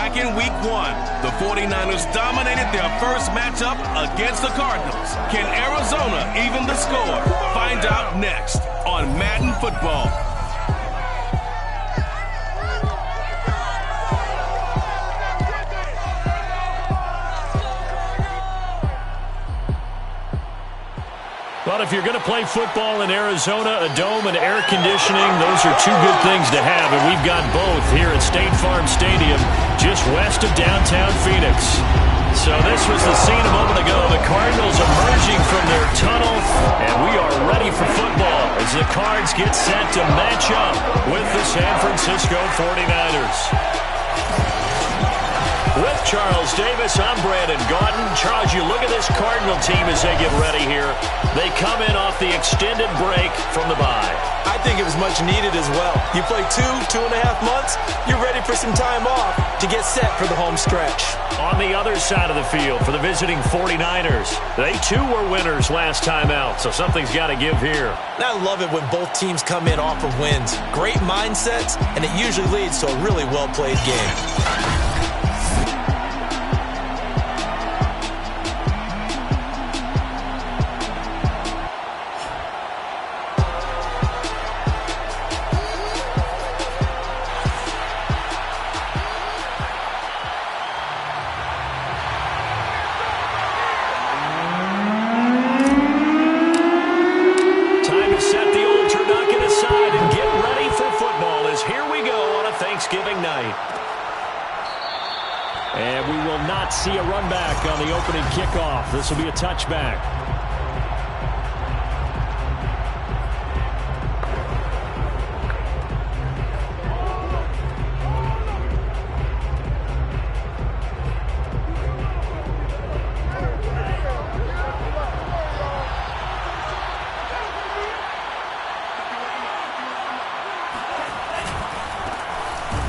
Back in Week 1, the 49ers dominated their first matchup against the Cardinals. Can Arizona even the score? Find out next on Madden Football. Well, if you're going to play football in Arizona, a dome and air conditioning, those are two good things to have, and we've got both here at State Farm Stadium, just west of downtown Phoenix. So this was the scene a moment ago. The Cardinals emerging from their tunnel, and we are ready for football as the Cards get set to match up with the San Francisco 49ers. With Charles Davis, I'm Brandon Gaudin. Charles, you look at this Cardinal team as they get ready here. They come in off the extended break from the bye. I think it was much needed as well. You play 2.5 months, you're ready for some time off to get set for the home stretch. On the other side of the field for the visiting 49ers, they too were winners last time out, so something's got to give here. And I love it when both teams come in off of wins. Great mindsets, and it usually leads to a really well-played game. And we will not see a run back on the opening kickoff. This will be a touchback.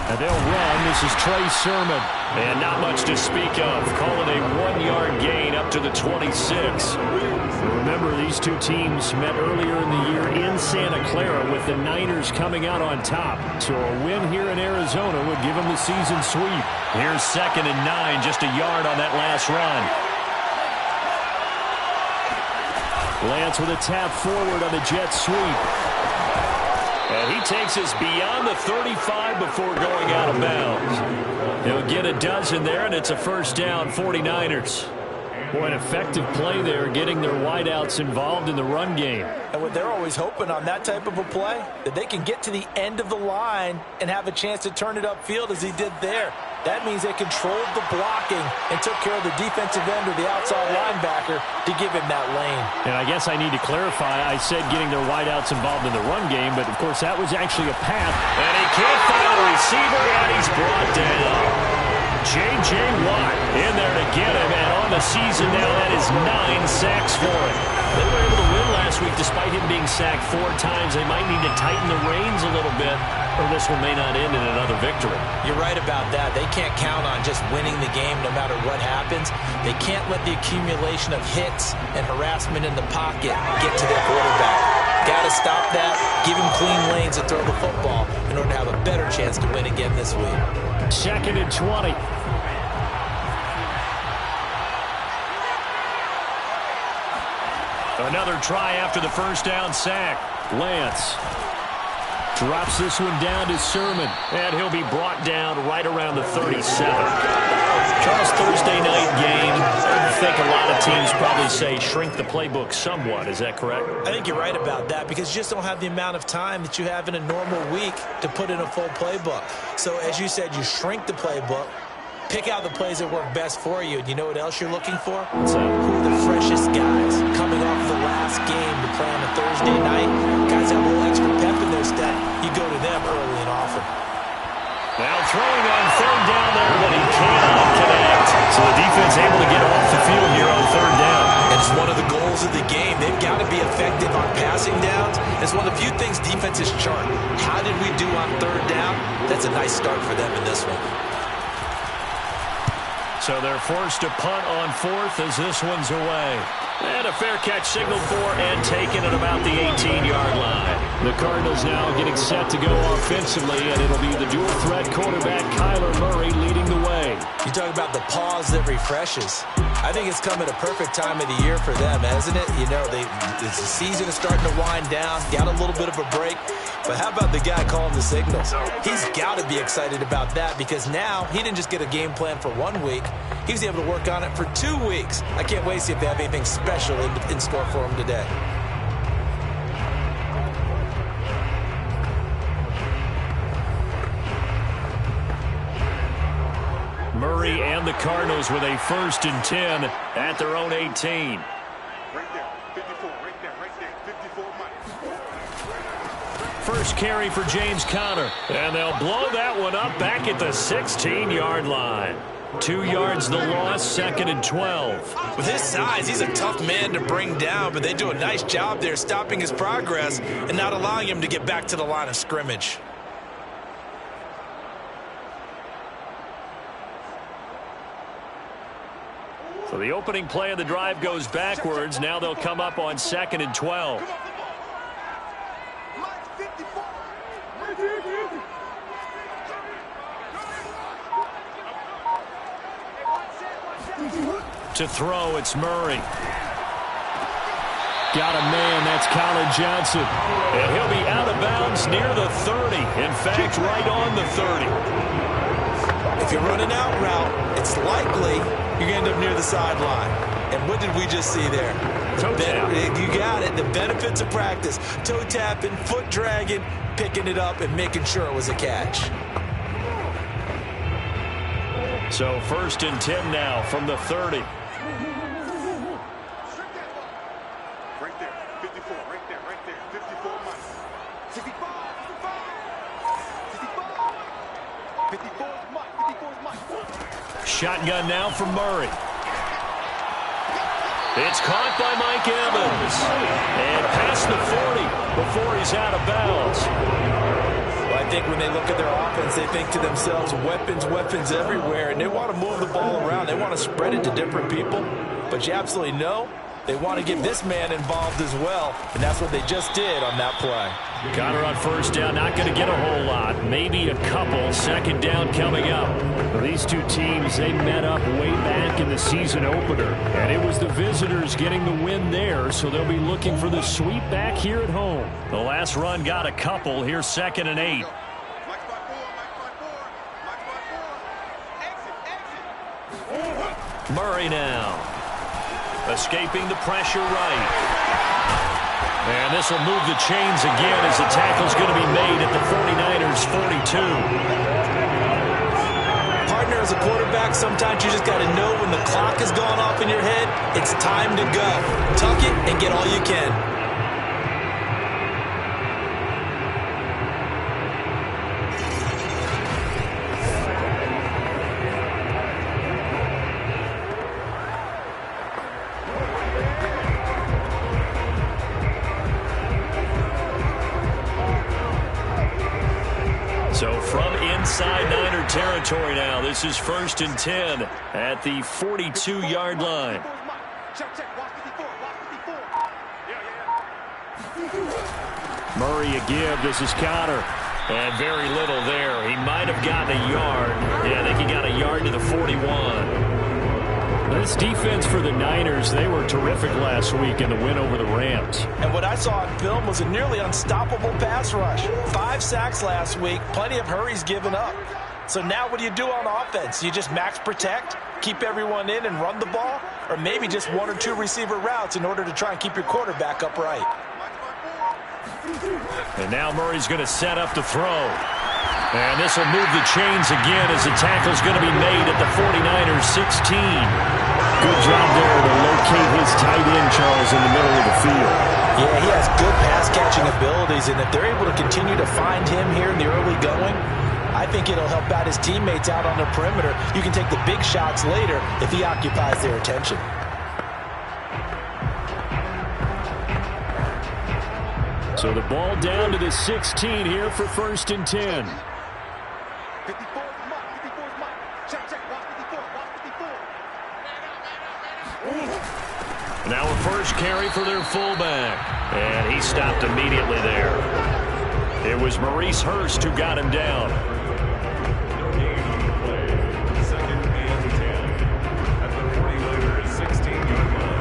And they'll run. This is Trey Sermon. And not much to speak of. Calling a 1-yard gain up to the 26. Remember, these two teams met earlier in the year in Santa Clara with the Niners coming out on top. So a win here in Arizona would give them the season sweep. Here's 2nd and 9, just a yard on that last run. Lance with a tap forward on the jet sweep. And he takes us beyond the 35 before going out of bounds. He'll get a dozen there, and it's a first down, 49ers. Boy, an effective play there, getting their wideouts involved in the run game. And what they're always hoping on that type of a play, that they can get to the end of the line and have a chance to turn it upfield as he did there. That means they controlled the blocking and took care of the defensive end or the outside linebacker to give him that lane. And I guess I need to clarify, I said getting their wideouts involved in the run game, but of course that was actually a pass. And he can't find a receiver, and he's brought down. J.J. Watt in there to get him, and on the season now, that is 9 sacks for him. They were able to win last week despite him being sacked 4 times. They might need to tighten the reins a little bit, or this one may not end in another victory. You're right about that. They can't count on just winning the game no matter what happens. They can't let the accumulation of hits and harassment in the pocket get to their quarterback. Got to stop that, give him clean lanes to throw the football in order to have a better chance to win again this week. 2nd and 20. Another try after the first down sack. Lance drops this one down to Sermon, and he'll be brought down right around the 37. Charles, Thursday night game, I think a lot of teams probably say shrink the playbook somewhat. Is that correct? I think you're right about that because you just don't have the amount of time that you have in a normal week to put in a full playbook. So as you said, you shrink the playbook, pick out the plays that work best for you. And you know what else you're looking for? What's that? Who are the freshest guys coming off the last game to play on a Thursday night? Guys have a little extra pep in their step. You go to them early and often. Now throwing on 3rd down there, but he cannot connect. So the defense able to get off the field here on 3rd down. And it's one of the goals of the game. They've got to be effective on passing downs. It's one of the few things defenses chart. How did we do on 3rd down? That's a nice start for them in this one. So they're forced to punt on 4th as this one's away. And a fair catch signaled for and taken at about the 18-yard line. The Cardinals now getting set to go offensively, and it'll be the dual-threat quarterback Kyler Murray leading the way. You talk about the pause that refreshes. I think it's come at a perfect time of the year for them, hasn't it? You know, the season is starting to wind down, got a little bit of a break. But how about the guy calling the signals? He's got to be excited about that because now he didn't just get a game plan for 1 week. He was able to work on it for 2 weeks. I can't wait to see if they have anything special in store for him today. Murray and the Cardinals with a 1st and 10 at their own 18. Right there, 54, right there, 54 miles. First carry for James Conner. And they'll blow that one up back at the 16-yard line. 2 yards the loss, 2nd and 12. With his size, he's a tough man to bring down, but they do a nice job there stopping his progress and not allowing him to get back to the line of scrimmage. So the opening play of the drive goes backwards. Now they'll come up on 2nd and 12. To throw, it's Murray. Got a man, that's Colin Johnson. And he'll be out of bounds near the 30. In fact, right on the 30. If you're running out route, it's likely you're going to end up near the sideline. And what did we just see there? Toe tap. You got it. The benefits of practice. Toe tapping, foot dragging, picking it up, and making sure it was a catch. So 1st and 10 now from the 30. Right there, 54, right there, 54 miles. 55, 54 is Mike. Shotgun now from Murray. It's caught by Mike Evans. And past the 40 before he's out of bounds. Well, I think when they look at their offense, they think to themselves, weapons, weapons everywhere, and they want to move the ball around. They want to spread it to different people. But you absolutely know they want to get this man involved as well, and that's what they just did on that play. Conner on 1st down, not going to get a whole lot. Maybe a couple. 2nd down coming up. Well, these two teams, they met up way back in the season opener, and it was the visitors getting the win there, so they'll be looking for the sweep back here at home. The last run got a couple. Here's 2nd and 8. Murray now. Escaping the pressure right. And this will move the chains again as the tackle's going to be made at the 49ers' 42. Partner, as a quarterback, sometimes you just got to know when the clock is going off in your head, it's time to go. Tuck it and get all you can. So from inside Niner territory now, this is 1st and 10 at the 42-yard line. Murray a give. This is Conner. And very little there. He might have gotten a yard. Yeah, I think he got a yard to the 41. This defense for the Niners, they were terrific last week in the win over the Rams. And what I saw on film was a nearly unstoppable pass rush. 5 sacks last week, plenty of hurries given up. So now what do you do on offense? You just max protect, keep everyone in and run the ball, or maybe just 1 or 2 receiver routes in order to try and keep your quarterback upright. And now Murray's going to set up to throw. And this will move the chains again as the tackle's going to be made at the 49ers' 16. Good job there to locate his tight end, Charles, in the middle of the field. Yeah, he has good pass-catching abilities, and if they're able to continue to find him here in the early going, I think it'll help out his teammates out on the perimeter. You can take the big shots later if he occupies their attention. So the ball down to the 16 here for 1st and 10. 54 is Mike. Check, watch 54, watch 54. Now a first carry for their fullback. And he stopped immediately there. It was Maurice Hurst who got him down. Second and 10 at the 49ers 16-yard line.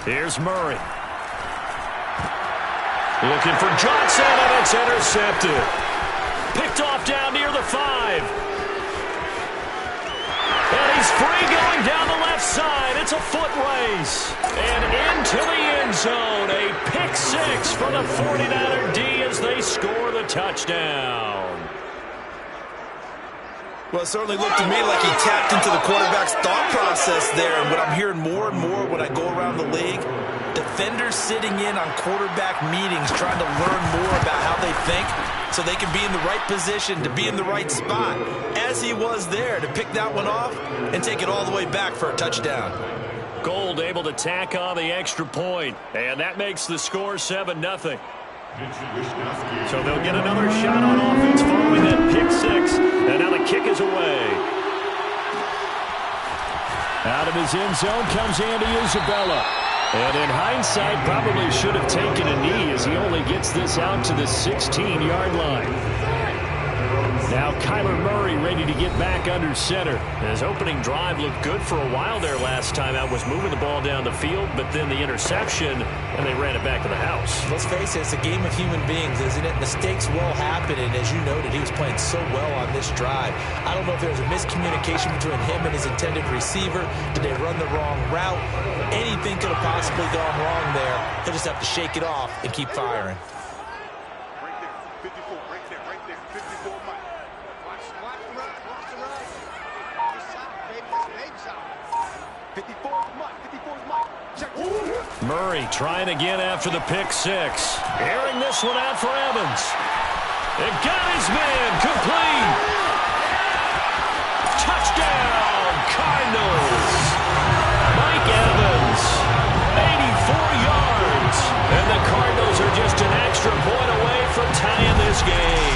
Here's Murray. Looking for Johnson, and it's intercepted. Picked off down near the 5. And he's free going down the left side. It's a foot race. And into the end zone. A pick 6 for the 49er D as they score the touchdown. Well, it certainly looked to me like he tapped into the quarterback's thought process there. And what I'm hearing more and more when I go around the league, defenders sitting in on quarterback meetings trying to learn more about how they think so they can be in the right position to be in the right spot, as he was there to pick that one off and take it all the way back for a touchdown. Gold able to tack on the extra point, and that makes the score 7-0. So they'll get another shot on offense following that pick 6. And now the kick is away. Out of his end zone comes Andy Isabella. And in hindsight, probably should have taken a knee as he only gets this out to the 16-yard line. Now Kyler Murray ready to get back under center. His opening drive looked good for a while there last time out. Was moving the ball down the field, but then the interception, and they ran it back to the house. Let's face it, it's a game of human beings, isn't it? Mistakes will happen, and as you noted, he was playing so well on this drive. I don't know if there was a miscommunication between him and his intended receiver. Did they run the wrong route? Anything could have possibly gone wrong there. He'll just have to shake it off and keep firing. Right there. 54. Right there. Right there. 54 Mike. Watch the run. Watch the run. Just shot, baby. That's baby shot. 54 Mike. 54 Mike. Check. Murray trying again after the pick 6. Airing this one out for Evans. It got his man complete. Touchdown, Cardinals. Mike Evans, 84 yards. And the Cardinals are just an extra point away from tying this game.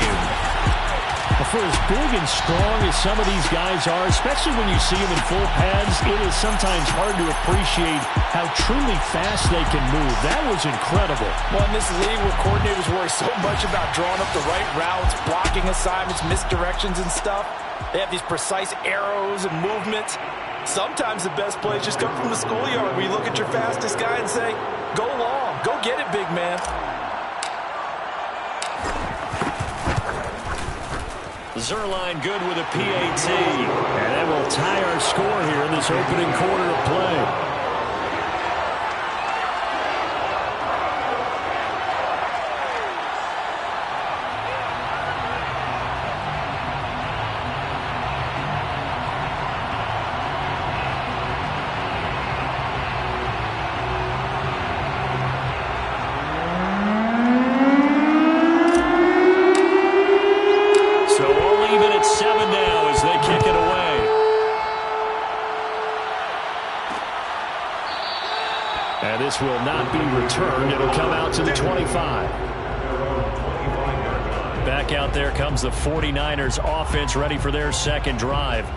For as big and strong as some of these guys are, especially when you see them in full pads, it is sometimes hard to appreciate how truly fast they can move. That was incredible. Well, in this league where coordinators worry so much about drawing up the right routes, blocking assignments, misdirections and stuff, they have these precise arrows and movements. Sometimes the best plays just come from the schoolyard where you look at your fastest guy and say, go long, go get it, big man. Zerline good with a PAT. And that will tie our score here in this opening quarter of play. Will not be returned. It'll come out to the 25. Back out there comes the 49ers offense ready for their second drive.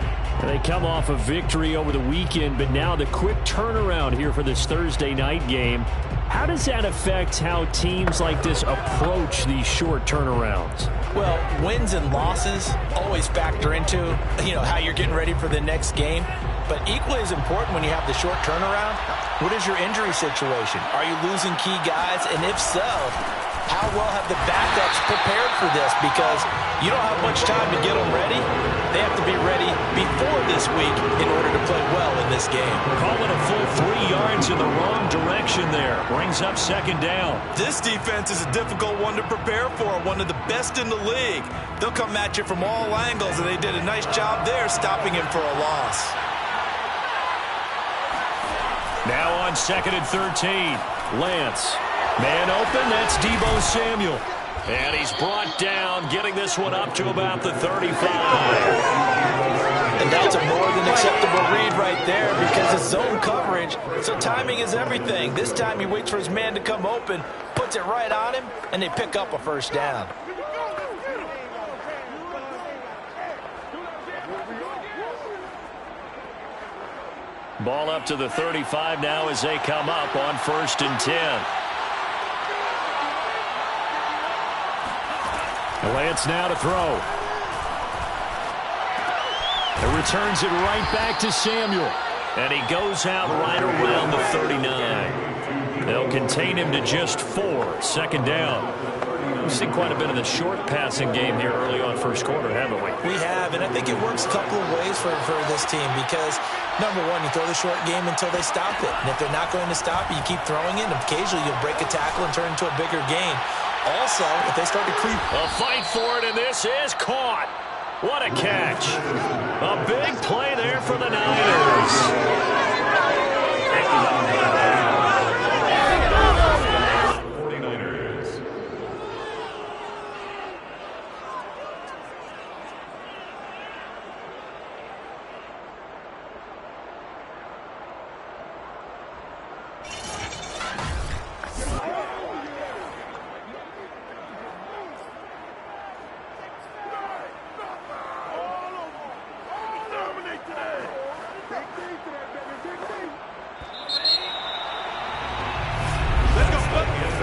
They come off a victory over the weekend, but now the quick turnaround here for this Thursday night game. How does that affect how teams like this approach these short turnarounds? Well, wins and losses always factor into, how you're getting ready for the next game. But equally as important when you have the short turnaround, what is your injury situation? Are you losing key guys? And if so, how well have the backups prepared for this? Because you don't have much time to get them ready. They have to be ready before this week in order to play well in this game. Calling a full 3 yards in the wrong direction there. Brings up second down. This defense is a difficult one to prepare for, one of the best in the league. They'll come at you from all angles, and they did a nice job there stopping him for a loss. Now on 2nd and 13, Lance Man open, that's Deebo Samuel. And he's brought down, getting this one up to about the 35. And that's a more than acceptable read right there because it's zone coverage, so timing is everything. This time he waits for his man to come open, puts it right on him, and they pick up a first down. Ball up to the 35 now as they come up on 1st and 10. Lance now to throw. It returns it right back to Samuel. And he goes out right around the 39. They'll contain him to just 4. Second down. We've seen quite a bit of the short passing game here early on first quarter, haven't we? We have, and I think it works a couple of ways for this team because, number one, you throw the short game until they stop it. And if they're not going to stop it, you keep throwing it, and occasionally you'll break a tackle and turn it into a bigger gain. Also, if they start to creep. A fight for it, and this is caught. What a catch. A big play there for the Niners. 49ers. Dominate today. Big thing today, baby. Big thing.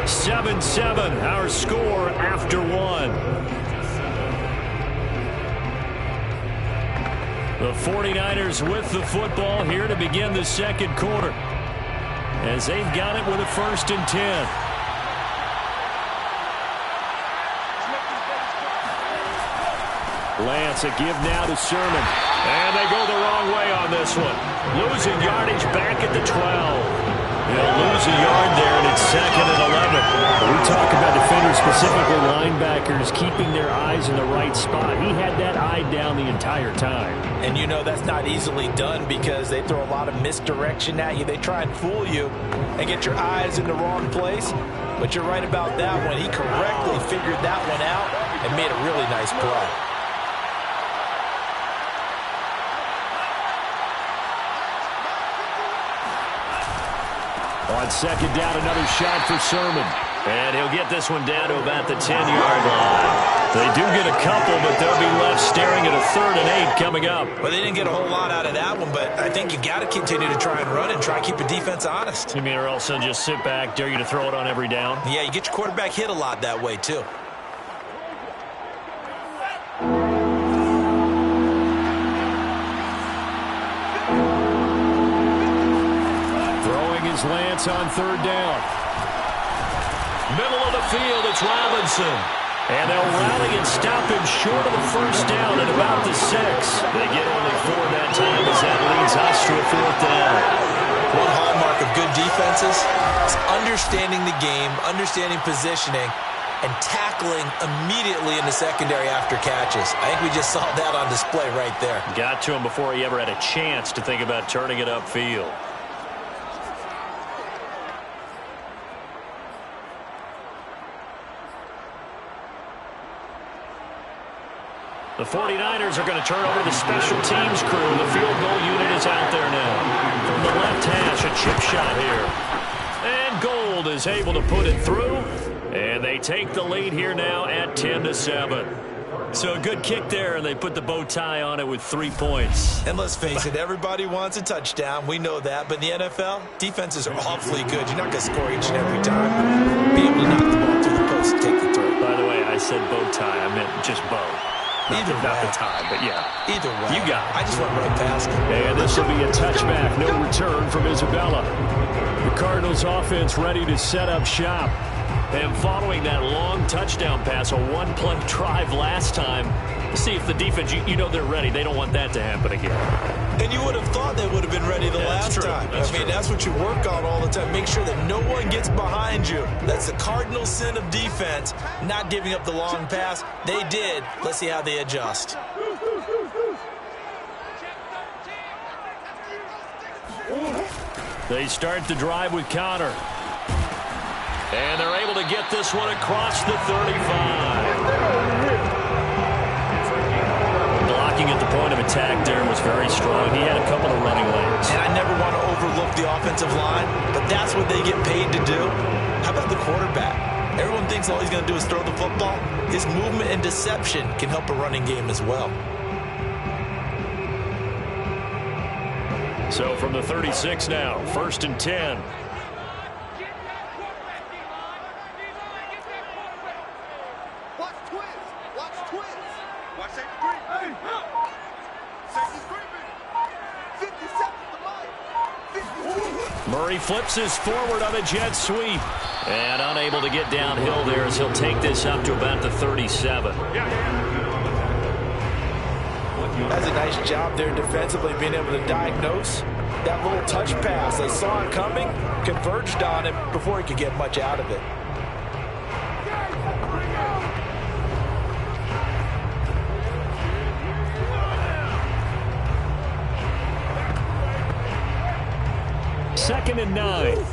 7-7, our score after 1. The 49ers with the football here to begin the second quarter as they've got it with a 1st and 10. Lance, a give now to Sermon. And they go the wrong way on this one. Losing yardage back at the 12. They'll lose a yard there, and it's 2nd and 11. We talk about defenders, specifically linebackers, keeping their eyes in the right spot. He had that eye down the entire time. And you know that's not easily done because they throw a lot of misdirection at you. They try and fool you and get your eyes in the wrong place. But you're right about that one. He correctly figured that one out and made a really nice play. On 2nd down, another shot for Sermon. And he'll get this one down to about the 10-yard line. They do get a couple, but they'll be left staring at a 3rd and 8 coming up. Well, they didn't get a whole lot out of that one, but I think you got to continue to try and run and try and keep the defense honest. You mean or else they'll just sit back, dare you to throw it on every down? Yeah, you get your quarterback hit a lot that way, too. Lance on 3rd down. Middle of the field, it's Robinson. And they'll rally and stop him short of the 1st down at about the 6. They get only 4 that time as that leads us to a 4th down. One hallmark of good defenses is understanding the game, understanding positioning, and tackling immediately in the secondary after catches. I think we just saw that on display right there. Got to him before he ever had a chance to think about turning it upfield. The 49ers are going to turn over the special teams crew. The field goal unit is out there now. From the left hash, a chip shot here. And Gold is able to put it through. And they take the lead here now at 10-7. So a good kick there, and they put the bow tie on it with 3 points. And let's face it, everybody wants a touchdown. We know that. But in the NFL, defenses are awfully good. You're not going to score each and every time. Be able to knock the ball through the post and take the throw. By the way, I said bow tie. I meant just bow. Not the tie, but yeah. Either way. You got it. I just went right past it. And this will be a touchback. No return from Isabella. The Cardinals offense ready to set up shop. And following that long touchdown pass, a one-play drive last time, see if the defense, you know they're ready. They don't want that to happen again. And you would have thought they would have been ready the last time. That's what you work on all the time. Make sure that no one gets behind you. That's the cardinal sin of defense, not giving up the long pass. They did. Let's see how they adjust. They start the drive with Connor. And they're able to get this one across the 35. Blocking at the point of attack there was very strong. He had a couple of running lanes. And I never want to overlook the offensive line, but that's what they get paid to do. How about the quarterback? Everyone thinks all he's going to do is throw the football. His movement and deception can help a running game as well. So from the 36 now, 1st and 10. Watch twins. Watch twins. Watch safety green. Hey. Safety green. 50 seconds to mine. Murray flips his forward on a jet sweep. And unable to get downhill there as he'll take this up to about the 37. That's a nice job there defensively, being able to diagnose that little touch pass. They saw it coming, converged on it before he could get much out of it. Second and 9.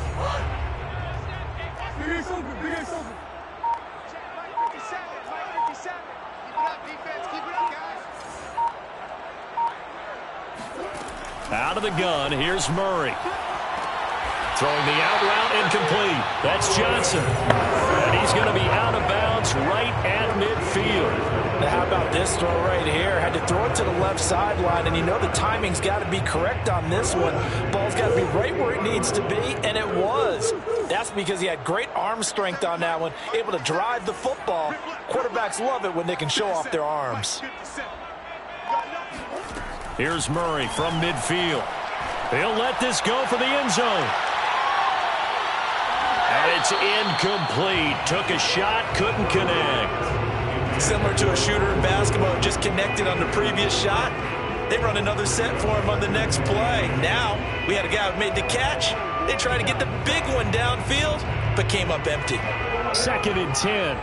Big Ace open. Big Ace open. Mike 57. Mike 57. Keep it up, defense. Keep it up, guys. Out of the gun, here's Murray. Throwing the out route incomplete. That's Johnson. And he's going to be out of bounds right at midfield. Now how about this throw right here? Had to throw it to the left sideline, and you know the timing's got to be correct on this one. Ball's got to be right where it needs to be, and it was. That's because he had great arm strength on that one, able to drive the football. Quarterbacks love it when they can show off their arms. Here's Murray from midfield. He'll let this go for the end zone. And it's incomplete. Took a shot, couldn't connect. Similar to a shooter in basketball, just connected on the previous shot. They run another set for him on the next play. Now, we had a guy who made the catch. They tried to get the big one downfield, but came up empty. 2nd and 10.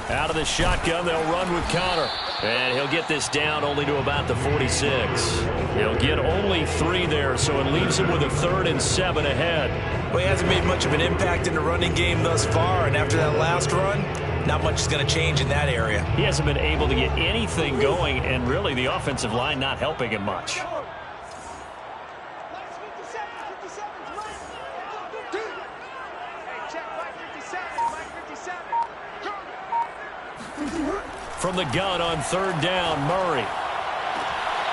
Out of the shotgun, they'll run with Connor. And he'll get this down only to about the 46. He'll get only 3 there, so it leaves him with a 3rd and 7 ahead. Well, he hasn't made much of an impact in the running game thus far, and after that last run, not much is going to change in that area. He hasn't been able to get anything going, and really the offensive line not helping him much. From the gun on 3rd down, Murray.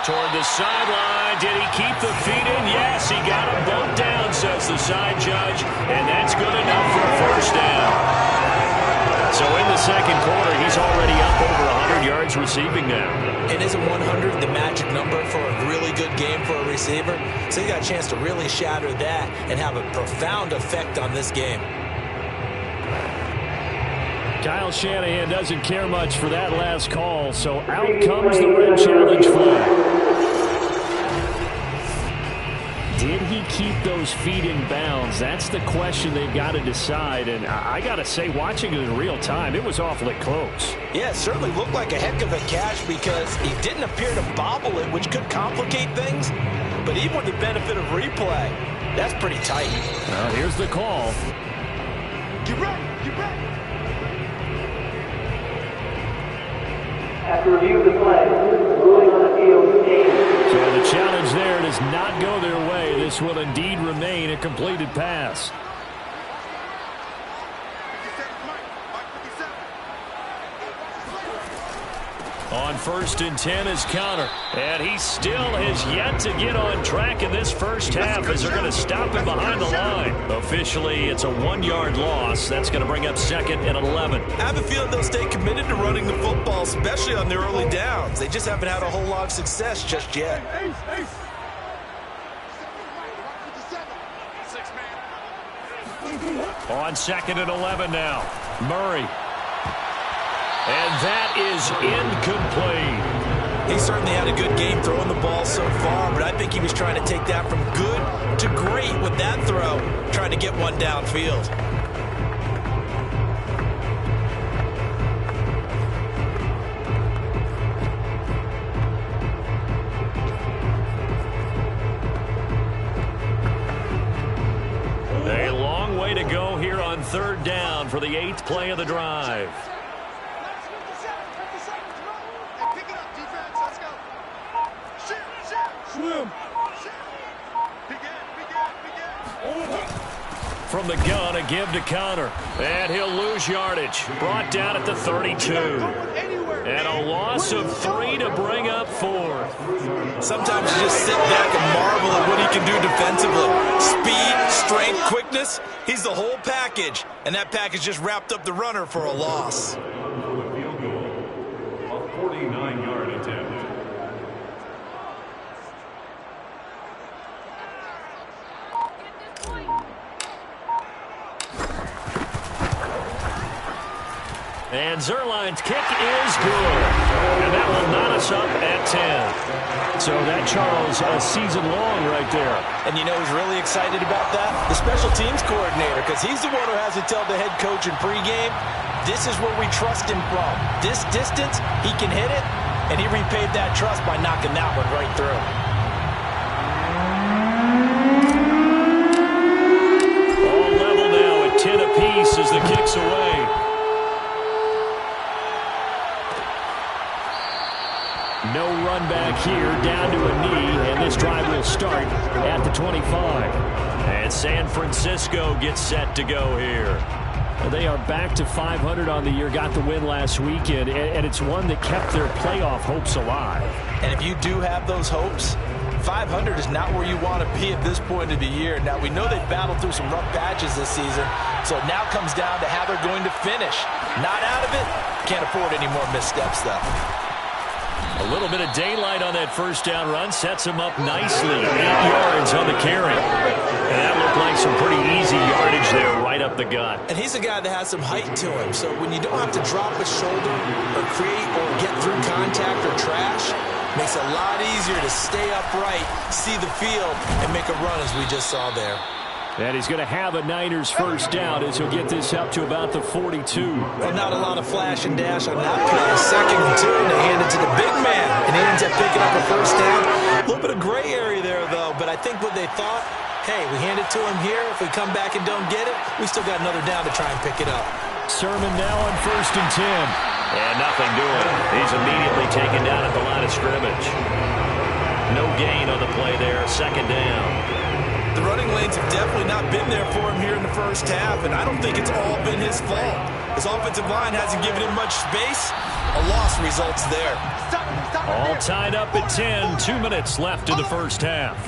Toward the sideline. Did he keep the feet in? Yes, he got him both down, says the side judge. And that's good enough for a 1st down. So in the 2nd quarter, he's already up over 100 yards receiving now. And isn't 100 the magic number for a really good game for a receiver? So he got a chance to really shatter that and have a profound effect on this game. Kyle Shanahan doesn't care much for that last call, so out comes the red challenge flag. Did he keep those feet in bounds? That's the question they've got to decide, and I got to say, watching it in real time, it was awfully close. Yeah, it certainly looked like a heck of a catch because he didn't appear to bobble it, which could complicate things, but even with the benefit of replay, that's pretty tight. Well, here's the call. You ready? You ready? After review of the play, ruling on the field stands. So the challenge there does not go their way. This will indeed remain a completed pass. 57, Mike 57. On 1st and 10 is Connor. And he still has yet to get on track in this first half as they're going to stop him behind the line. Officially, it's a 1-yard loss. That's going to bring up 2nd and 11. I have a feeling they'll stay committed to running the football, especially on their early downs. They just haven't had a whole lot of success just yet. On 2nd and 11 now. Murray. And that is incomplete. He certainly had a good game throwing the ball so far, but I think he was trying to take that from good to great with that throw, trying to get one downfield. on 3rd down for the 8th play of the drive. From the gun, a give to Connor. And he'll lose yardage. Brought down at the 32. And a loss of 3 to bring up 4. Sometimes you just sit back and marvel at what he can do defensively. Speed, strength, quickness. He's the whole package. And that package just wrapped up the runner for a loss. For the field goal, a 49-yard attempt. And Zerline's kick is good. And that will knot us up at 10. So that, Charles, a season long right there. And you know who's really excited about that? The special teams coordinator, because he's the one who has to tell the head coach in pregame, this is where we trust him from. This distance, he can hit it, and he repaid that trust by knocking that one right through. All level now at 10 apiece as the kick's away. No run back here, down to a knee, and this drive will start at the 25. And San Francisco gets set to go here. They are back to 500 on the year, got the win last weekend, and it's one that kept their playoff hopes alive. And if you do have those hopes, 500 is not where you want to be at this point of the year. Now, we know they've battled through some rough patches this season, so it now comes down to how they're going to finish. Not out of it, can't afford any more missteps, though. A little bit of daylight on that first down run sets him up nicely. 8 yards on the carry. And that looked like some pretty easy yardage there right up the gut. And he's a guy that has some height to him. So when you don't have to drop a shoulder or create or get through contact or trash, makes it a lot easier to stay upright, see the field, and make a run as we just saw there. And he's going to have a Niners first down as he'll get this up to about the 42. Well, not a lot of flash and dash on that play. 2nd and 2, and they hand it to the big man, and he ends up picking up a first down. A little bit of gray area there, though, but I think what they thought, hey, we hand it to him here. If we come back and don't get it, we still got another down to try and pick it up. Sermon now on 1st and 10. And nothing doing. He's immediately taken down at the line of scrimmage. No gain on the play there, 2nd down. The running lanes have definitely not been there for him here in the first half, and I don't think it's all been his fault. His offensive line hasn't given him much space. A loss results there. All tied up at 10. 2 minutes left in the first half.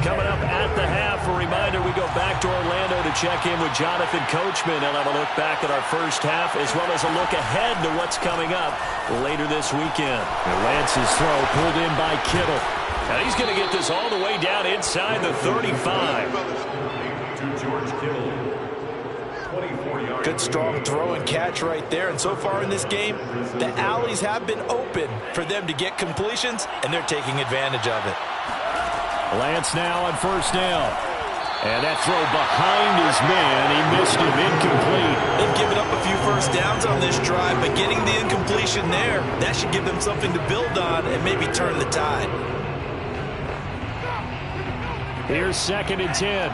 Coming up at the half, a reminder, we go back to Orlando to check in with Jonathan Coachman. He'll have a look back at our first half as well as a look ahead to what's coming up later this weekend. And Lance's throw pulled in by Kittle. And he's going to get this all the way down inside the 35. To George Kittle. 24 yards. Good strong throw and catch right there. And so far in this game, the alleys have been open for them to get completions, and they're taking advantage of it. Lance now on 1st down. And that throw behind his man. He missed him, incomplete. They've given up a few first downs on this drive, but getting the incompletion there, that should give them something to build on and maybe turn the tide. Here's 2nd and 10.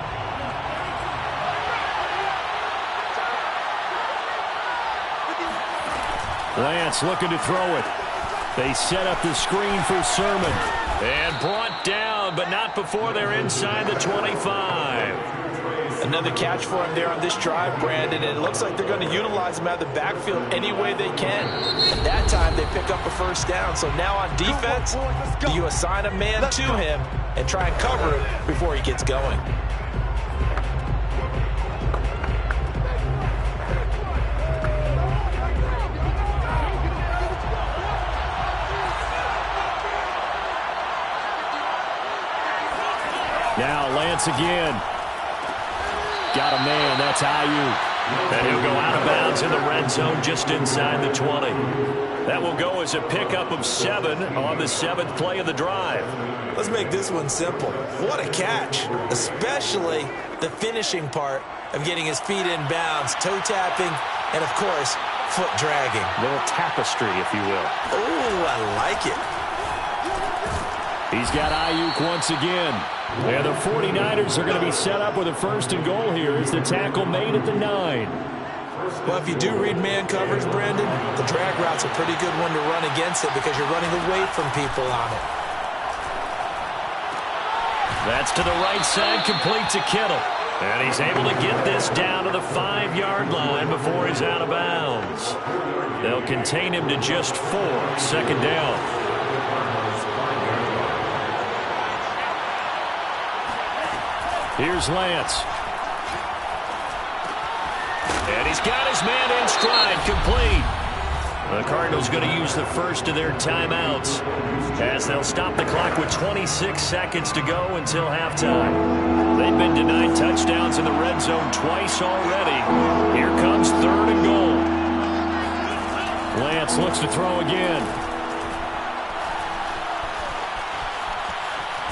Lance looking to throw it. They set up the screen for Sermon. And brought down, but not before they're inside the 25. Another catch for him there on this drive, Brandon, and it looks like they're going to utilize him out of the backfield any way they can. And that time they pick up a first down. So now on defense, do you assign a man to him and try and cover him before he gets going? Now Lance again. Got a man, that's Ayuk. And he'll go out of bounds in the red zone just inside the 20. That will go as a pickup of 7 on the 7th play of the drive. Let's make this one simple. What a catch, especially the finishing part of getting his feet in bounds, toe tapping, and of course, foot dragging. A little tapestry, if you will. Oh, Ooh, I like it. He's got Ayuk once again. And the 49ers are going to be set up with a first and goal here as the tackle made at the 9. Well, if you do read man coverage, Brandon, the drag route's a pretty good one to run against it because you're running away from people on it. That's to the right side, complete to Kittle. And he's able to get this down to the 5-yard line before he's out of bounds. They'll contain him to just 4, second down. Here's Lance. And he's got his man in stride, complete. The Cardinals going to use the first of their timeouts as they'll stop the clock with 26 seconds to go until halftime. They've been denied touchdowns in the red zone twice already. Here comes third and goal. Lance looks to throw again.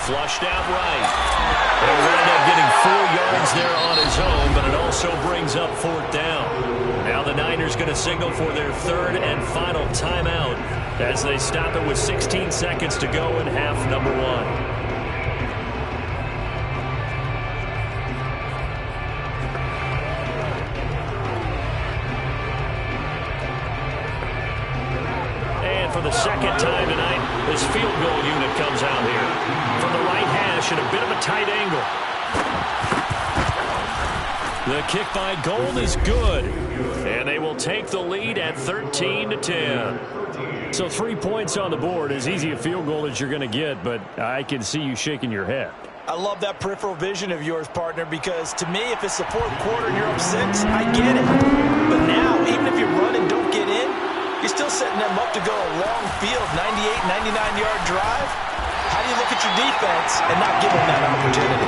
Flushed out right. He'll wind up getting 4 yards there on his own, but it also brings up fourth down. Now the Niners going to signal for their third and final timeout as they stop it with 16 seconds to go in half number 1. For the second time tonight, this field goal unit comes out here. From the right hash at a bit of a tight angle. The kick by Gold is good. And they will take the lead at 13-10. So 3 points on the board. As easy a field goal as you're going to get, but I can see you shaking your head. I love that peripheral vision of yours, partner, because to me, if it's the fourth quarter and you're up 6, I get it. But now, even if you run and don't get in, you're still setting them up to go a long field, 98, 99-yard drive. How do you look at your defense and not give them that opportunity?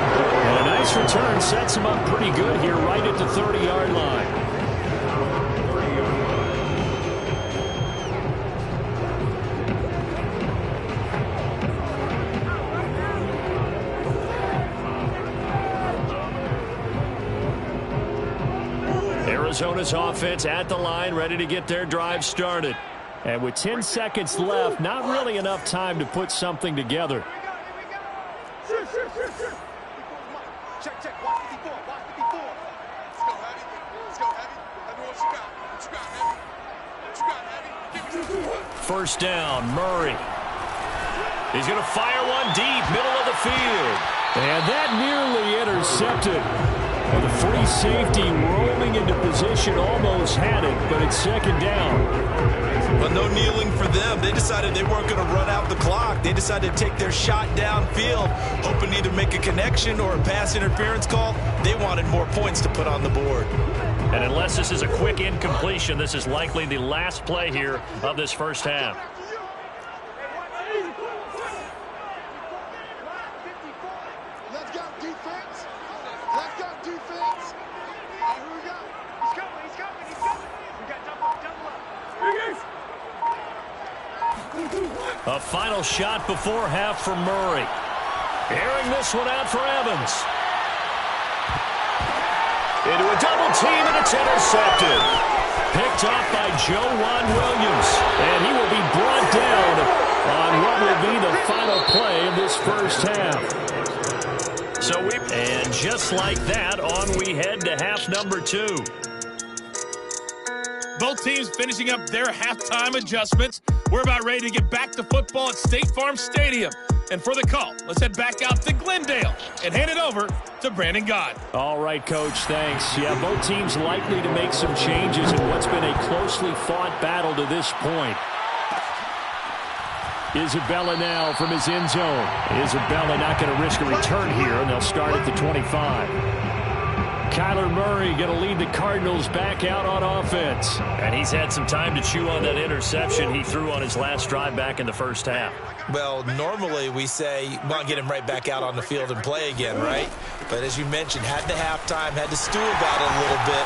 And a nice return sets them up pretty good here right at the 30-yard line. Arizona's offense at the line, ready to get their drive started. And with 10 seconds left, not really enough time to put something together. Check, check. Watch 54. Watch 54. Let's go, Heavy. Let's go, Heavy. Let me know what you got. What you got, Heavy? What you got, Heavy? Give me 2. First down, Murray. He's going to fire one deep, middle of the field. And that nearly intercepted. And the free safety rolling into position almost had it, but it's second down. But no kneeling for them. They decided they weren't going to run out the clock. They decided to take their shot downfield, hoping to either make a connection or a pass interference call. They wanted more points to put on the board. And unless this is a quick incompletion, this is likely the last play here of this first half. Let's go, defense. Let's go, defense. All right, who we got? He's coming, he's coming, he's coming. We got double up, double up. A final shot before half for Murray. Airing this one out for Evans. Into a double team, and it's intercepted. Picked off by Joejuan Williams. And he will be brought down on what will be the final play of this first half. And just like that, on we head to half number 2. Both teams finishing up their halftime adjustments. We're about ready to get back to football at State Farm Stadium. And for the call, let's head back out to Glendale and hand it over to Brandon Gott. All right, Coach, thanks. Yeah, both teams likely to make some changes in what's been a closely fought battle to this point. Isabella now from his end zone. Isabella not going to risk a return here, and they'll start at the 25. Kyler Murray going to lead the Cardinals back out on offense. And he's had some time to chew on that interception he threw on his last drive back in the first half. Well, normally we say, well, get him right back out on the field and play again, right? But as you mentioned, had the halftime, had to stew about it a little bit.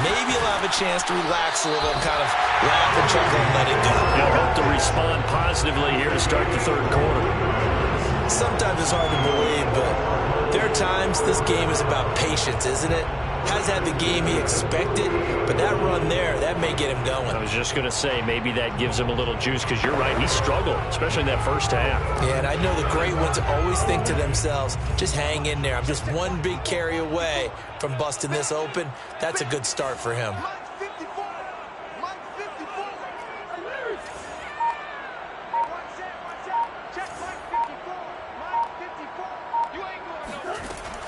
Maybe he'll have a chance to relax a little and kind of laugh and chuckle and let it go. He'll hope to respond positively here to start the third quarter. Sometimes it's hard to believe, but there are times this game is about patience, isn't it? has had the game he expected, but that run there, that may get him going. I was just going to say, maybe that gives him a little juice, because you're right, he struggled, especially in that first half. Yeah, and I know the great ones always think to themselves, just hang in there. I'm just one big carry away from busting this open. That's a good start for him.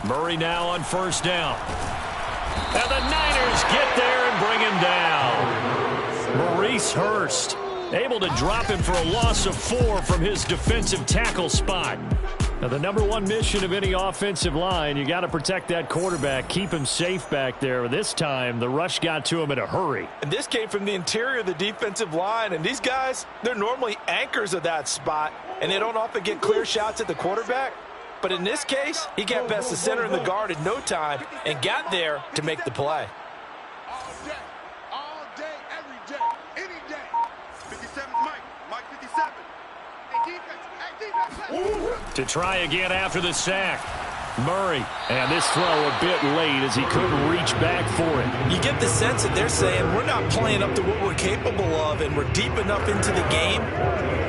Murray now on first down. And the Niners get there and bring him down. Maurice Hurst able to drop him for a loss of 4 from his defensive tackle spot. Now, the number one mission of any offensive line, you got to protect that quarterback, keep him safe back there. This time, the rush got to him in a hurry. And this came from the interior of the defensive line, and these guys, they're normally anchors of that spot, and they don't often get clear shots at the quarterback. But in this case, he got past the center and the guard in no time and got there to make the play. All day, every day, any day. 57's Mike. Mike 57. Hey, defense. To try again after the sack. Murray, and this throw a bit late as he couldn't reach back for it. You get the sense that they're saying we're not playing up to what we're capable of, and we're deep enough into the game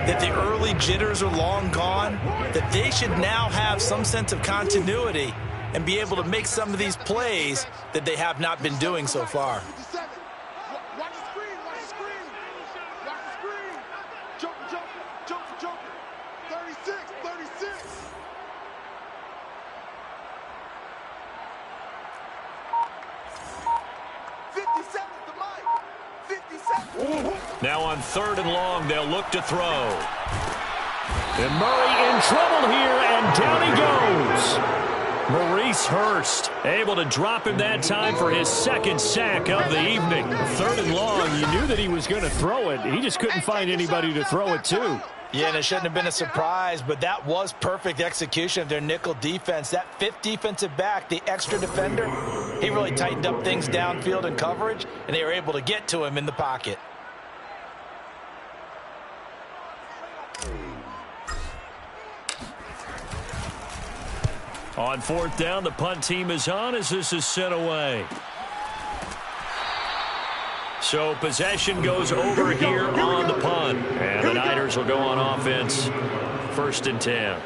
that the early jitters are long gone, that they should now have some sense of continuity and be able to make some of these plays that they have not been doing so far. 57. Watch the screen, watch the screen. Watch the screen. Joker, Joker, Joker. 36, 36. Now on 3rd and long, they'll look to throw. And Murray in trouble here, and down he goes. Maurice Hurst able to drop him that time for his 2nd sack of the evening. 3rd and long, you knew that he was going to throw it. He just couldn't find anybody to throw it to. Yeah, and it shouldn't have been a surprise, but that was perfect execution of their nickel defense. That 5th defensive back, the extra defender, he really tightened up things downfield in coverage, and they were able to get to him in the pocket. On 4th down, the punt team is on as this is sent away. So possession goes over here on the punt. And the Niners will go on offense. 1st and 10.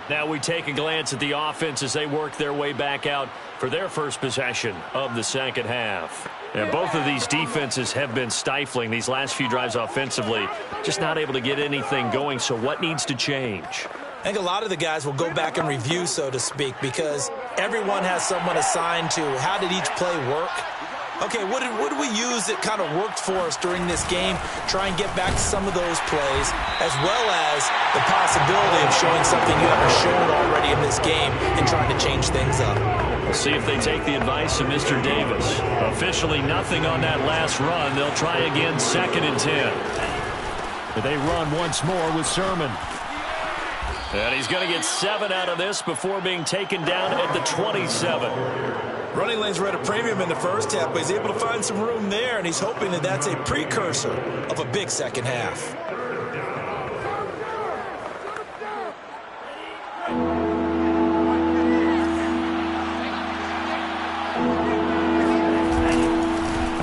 Now we take a glance at the offense as they work their way back out for their first possession of the second half. And both of these defenses have been stifling these last few drives offensively. Just not able to get anything going. So what needs to change? I think a lot of the guys will go back and review, so to speak, because everyone has someone assigned to how did each play work. Okay, what did we use that kind of worked for us during this game? Try and get back to some of those plays, as well as the possibility of showing something you haven't shown already in this game and trying to change things up. We'll see if they take the advice of Mr. Davis. Officially nothing on that last run. They'll try again 2nd and 10. But they run once more with Sermon. And he's going to get 7 out of this before being taken down at the 27. Running lanes were at a premium in the first half, but he's able to find some room there, and he's hoping that that's a precursor of a big second half.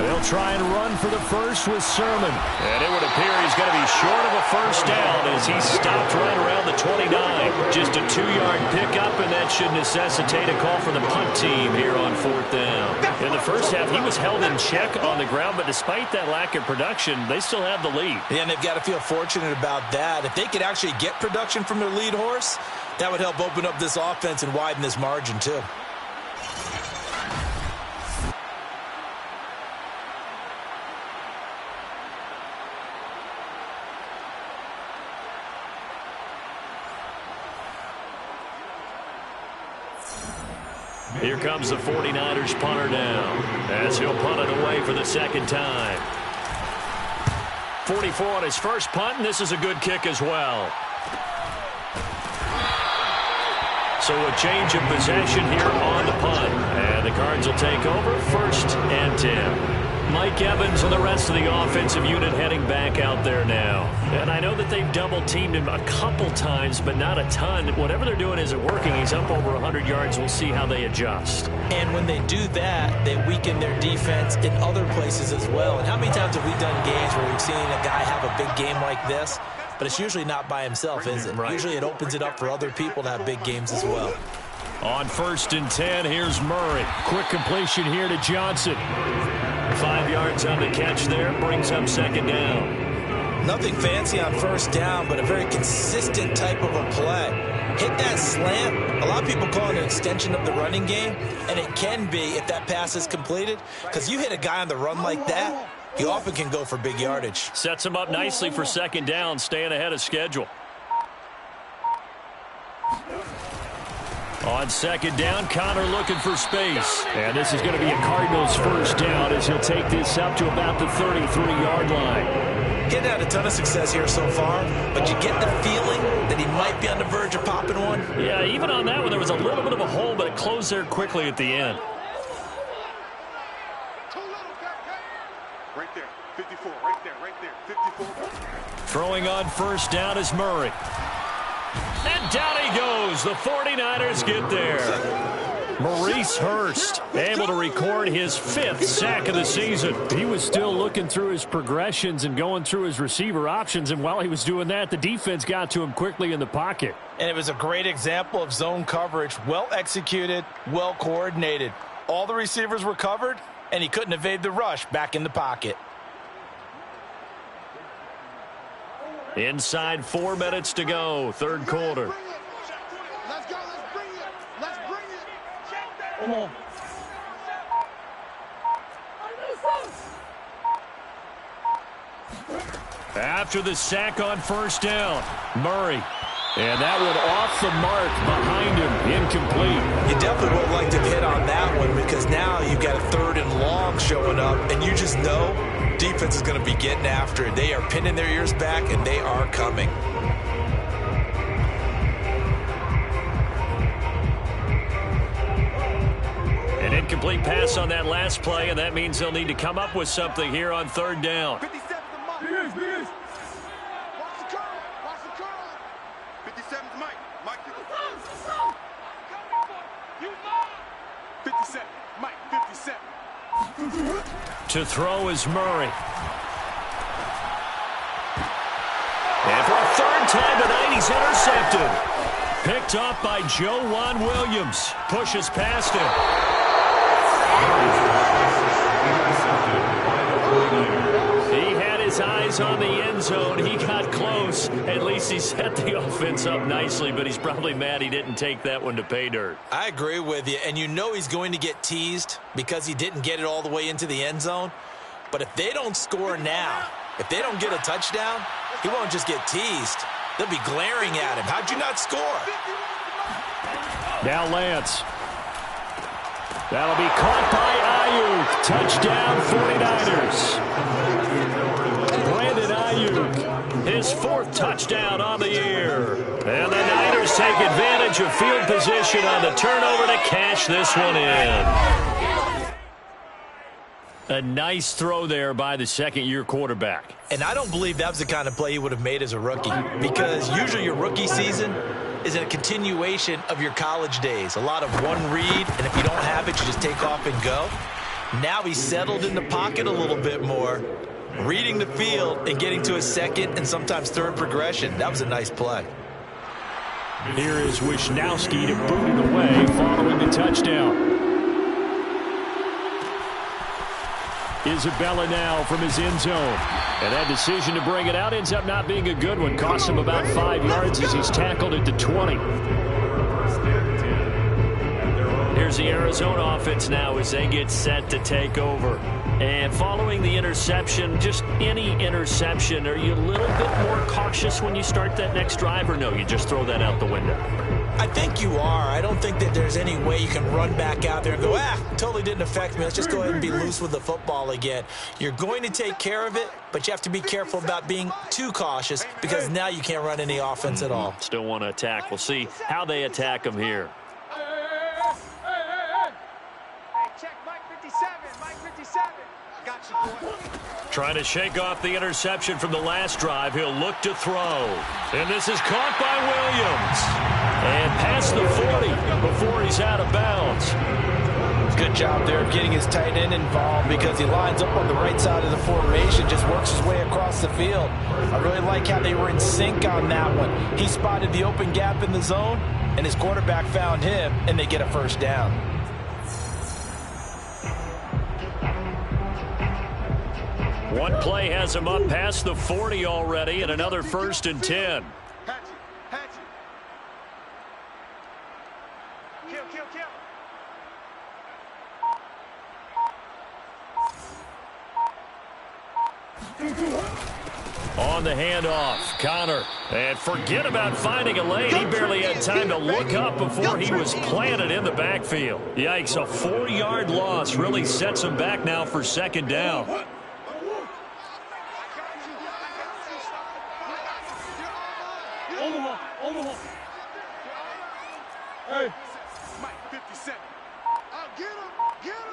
They'll try and run for the first with Sermon. And it would appear he's going to be short of a first down as he stopped right around the 29. Just a 2-yard pickup, and that should necessitate a call for the punt team here on 4th down. In the first half, he was held in check on the ground, but despite that lack of production, they still have the lead. Yeah, and they've got to feel fortunate about that. If they could actually get production from their lead horse, that would help open up this offense and widen this margin too. Here comes the 49ers punter down as he'll punt it away for the 2nd time. 44 on his first punt, and this is a good kick as well. So a change of possession here on the punt. And the Cards will take over 1st and 10. Mike Evans and the rest of the offensive unit heading back out there now. And I know that they've double-teamed him a couple times, but not a ton. Whatever they're doing isn't working. He's up over 100 yards. We'll see how they adjust. And when they do that, they weaken their defense in other places as well. And how many times have we done games where we've seen a guy have a big game like this? But it's usually not by himself, is it? Right. Usually it opens it up for other people to have big games as well. On 1st and 10, here's Murray. Quick completion here to Johnson. 5 yards on the catch there, brings up 2nd down. Nothing fancy on 1st down, but a very consistent type of a play. Hit that slant. A lot of people call it an extension of the running game, and it can be if that pass is completed, because you hit a guy on the run like that, he often can go for big yardage. Sets him up nicely for 2nd down, staying ahead of schedule. On 2nd down, Connor looking for space. And this is going to be a Cardinals 1st down as he'll take this up to about the 33-yard line. Getting had a ton of success here so far, but you get the feeling that he might be on the verge of popping one. Yeah, even on that one, there was a little bit of a hole, but it closed there quickly at the end. Right there, 54, right there, 54. Throwing on 1st down is Murray. And down he goes. The 49ers get there. Maurice Hurst able to record his 5th sack of the season. He was still looking through his progressions and going through his receiver options, and while he was doing that, the defense got to him quickly in the pocket. And it was a great example of zone coverage. Well executed, well coordinated. All the receivers were covered, and he couldn't evade the rush back in the pocket. Inside 4 minutes to go, 3rd quarter. Let's go, let's bring it. Let's bring it. Come on. After the sack on 1st down, Murray. And that one off the mark behind him, incomplete. You definitely would like to hit on that one because now you've got a 3rd and long showing up, and you just know defense is going to be getting after it. They are pinning their ears back, and they are coming. An incomplete pass on that last play, and that means they'll need to come up with something here on 3rd down. 57 to Mike. Watch the curl. Watch the curl. 57 to Mike. Mike, 57. Mike, 57. To throw is Murray. And for a 3rd time tonight, he's intercepted. Picked off by Joejuan Williams. Pushes past him. He had his eyes on the end zone. He got close. At least he set the offense up nicely, but he's probably mad he didn't take that one to pay dirt. I agree with you, and you know he's going to get teased because he didn't get it all the way into the end zone. But if they don't score now, if they don't get a touchdown, he won't just get teased. They'll be glaring at him. How'd you not score? Now Lance. That'll be caught by Ayuk. Touchdown 49ers. Brandon Ayuk, his 4th touchdown on the year. And the Niners take advantage of field position on the turnover to cash this one in. A nice throw there by the 2nd-year quarterback. And I don't believe that was the kind of play he would have made as a rookie, because usually your rookie season is a continuation of your college days. A lot of one read, and if you don't have it, you just take off and go. Now he's settled in the pocket a little bit more, reading the field and getting to a 2nd and sometimes 3rd progression. That was a nice play. Here is Wisnowski to boot it away following the touchdown. Isabella now from his end zone. And that decision to bring it out ends up not being a good one. Costs him about 5 yards as he's tackled at the 20. Here's the Arizona offense now as they get set to take over. And following the interception, just any interception, are you a little bit more cautious when you start that next drive, or no, you just throw that out the window? I think you are. I don't think that there's any way you can run back out there and go, totally didn't affect me. Let's just go ahead and be loose with the football again. You're going to take care of it, but you have to be careful about being too cautious because now you can't run any offense at all. Still want to attack. We'll see how they attack him here. Hey, check Mike 57. Mike 57. Got you Trying to shake off the interception from the last drive. He'll look to throw. And this is caught by Williams. And past the 40 before he's out of bounds. Good job there of getting his tight end involved because he lines up on the right side of the formation, just works his way across the field. I really like how they were in sync on that one. He spotted the open gap in the zone, and his quarterback found him, and they get a first down. One play has him up past the 40 already, and another 1st and 10. On the handoff, Connor. And forget about finding a lane. He barely had time to look up before he was planted in the backfield. Yikes, a 4-yard loss really sets him back now for 2nd down. Hey, Mike, 57. Get him.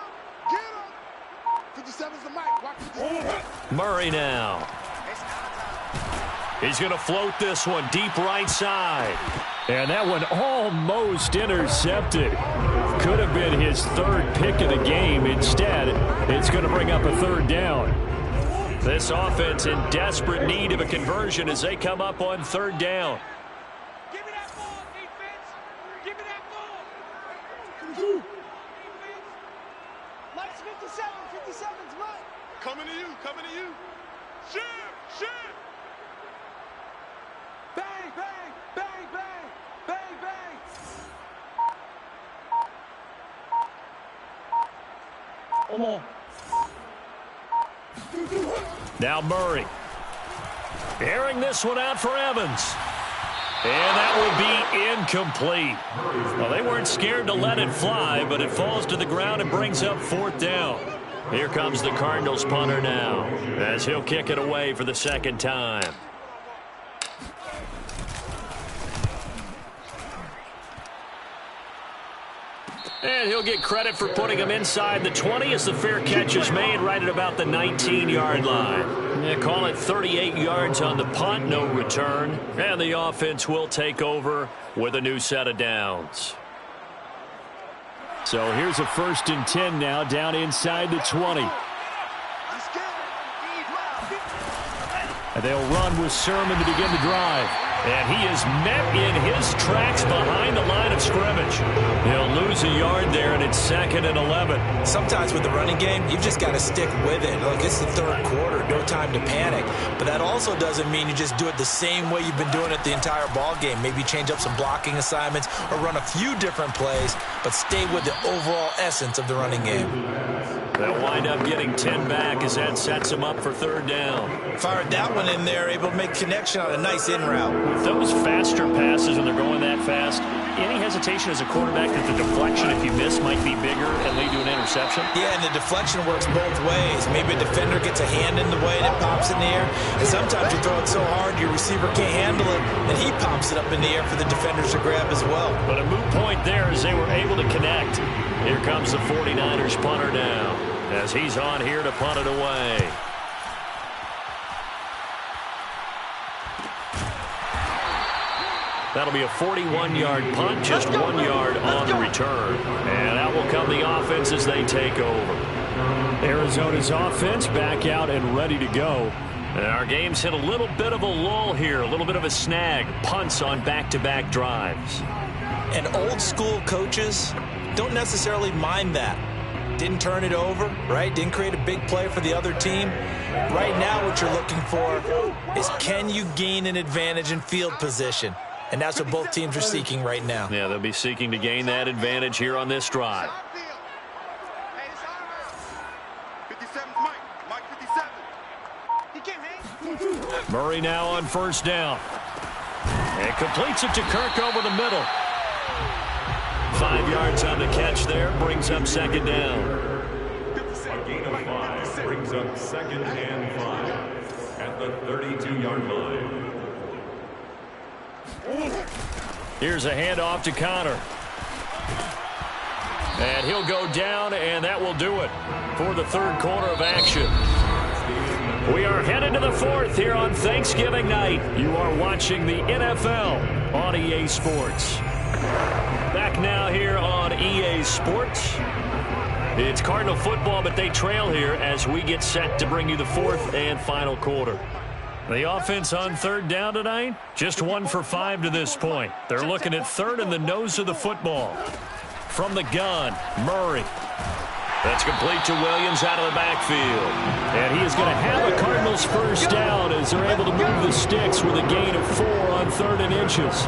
57's the Mike. Watch 57. Murray now. He's going to float this one deep right side. And that one almost intercepted. Could have been his 3rd pick of the game. Instead, it's going to bring up a 3rd down. This offense in desperate need of a conversion as they come up on 3rd down. Give me that ball, defense. Give me that ball. Defense. Mike's 57. 57's Mike. Coming to you. Share. Bang, bang, bang, bang, bang, bang. Come on. Now Murray. Airing this one out for Evans. And that will be incomplete. Well, they weren't scared to let it fly, but it falls to the ground and brings up 4th down. Here comes the Cardinals punter now, as he'll kick it away for the 2nd time. And he'll get credit for putting him inside the 20 as the fair catch is made right at about the 19-yard line. They call it 38 yards on the punt, no return. And the offense will take over with a new set of downs. So here's a 1st and 10 now, down inside the 20. And they'll run with Sermon to begin the drive. And he is met in his tracks behind the line of scrimmage. He'll lose a yard there, and it's 2nd and 11. Sometimes with the running game, you've just got to stick with it. Look, it's the 3rd quarter, no time to panic. But that also doesn't mean you just do it the same way you've been doing it the entire ball game. Maybe change up some blocking assignments or run a few different plays, but stay with the overall essence of the running game. They'll wind up getting 10 back as that sets him up for 3rd down. Fired that one in there, able to make connection on a nice in route. With those faster passes and they're going that fast, any hesitation as a quarterback that the deflection, if you miss, might be bigger and lead to an interception? Yeah, and the deflection works both ways. Maybe a defender gets a hand in the way and it pops in the air. And sometimes you throw it so hard your receiver can't handle it, and he pops it up in the air for the defenders to grab as well. But a moot point there as they were able to connect. Here comes the 49ers punter now as he's on here to punt it away. That'll be a 41-yard punt, just 1 yard on the return. And out will come the offense as they take over. Arizona's offense back out and ready to go. And our game's hit a little bit of a lull here, a little bit of a snag. Punts on back-to-back drives. And old-school coaches don't necessarily mind that. Didn't turn it over, right? Didn't create a big play for the other team. Right now what you're looking for is, can you gain an advantage in field position? And that's what both teams are seeking right now. Yeah, they'll be seeking to gain that advantage here on this drive. 57's Mike 57. He can't hang. Murray now on 1st down. And completes it to Kirk over the middle. 5 yards on the catch there, brings up 2nd down. A gain of 5 brings up 2nd and 5 at the 32-yard line. Here's a handoff to Connor. And he'll go down, and that will do it for the 3rd quarter of action. We are headed to the fourth here on Thanksgiving night. You are watching the NFL on EA Sports. Back now here on EA Sports. It's Cardinal football, but they trail here as we get set to bring you the fourth and final quarter. The offense on third down tonight, just 1 for 5 to this point. They're looking at third in the nose of the football. From the gun, Murray. That's complete to Williams out of the backfield. And he is going to have a Cardinals first down as they're able to move the sticks with a gain of 4 on 3rd and inches.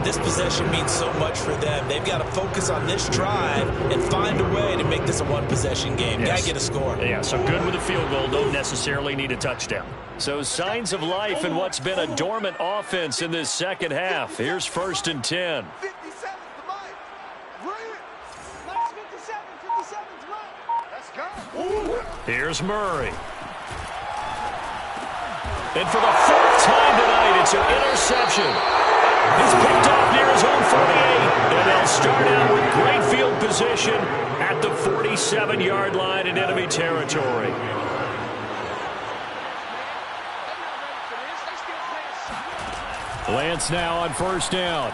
This possession means so much for them. They've got to focus on this drive and find a way to make this a one-possession game. Yes. Got to get a score. Yeah, so good with a field goal. Don't necessarily need a touchdown. So signs of life in what's been a dormant offense in this second half. Here's 1st and 10. 57's the mic. Brilliant. Nice 57's right. Let's go. Here's Murray. And for the 4th time tonight, it's an interception. He's picked off near his own 48, and they'll start out with great field position at the 47-yard line in enemy territory. Lance now on 1st down.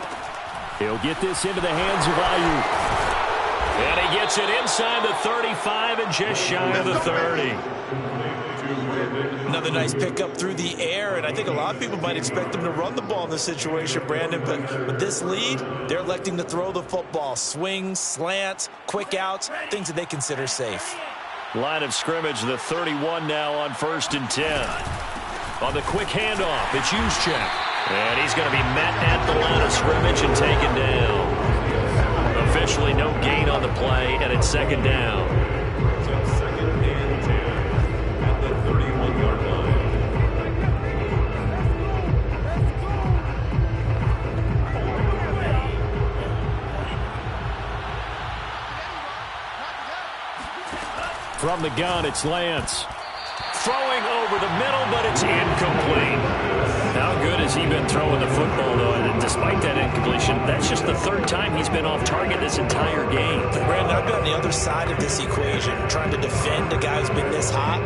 He'll get this into the hands of Ayuk. And he gets it inside the 35 and just shy of the 30. Another nice pickup through the air, and I think a lot of people might expect them to run the ball in this situation, Brandon, but with this lead, they're electing to throw the football. Swings, slants, quick outs, things that they consider safe. Line of scrimmage, the 31 now on 1st and 10. On the quick handoff, it's Juszczyk. And he's going to be met at the line of scrimmage and taken down. Officially no gain on the play, and it's 2nd down. From the gun, it's Lance. Throwing over the middle, but it's incomplete. How good has he been throwing the football, though? And despite that incompletion, that's just the 3rd time he's been off target this entire game. Brandon, I've been on the other side of this equation, trying to defend a guy who's been this hot,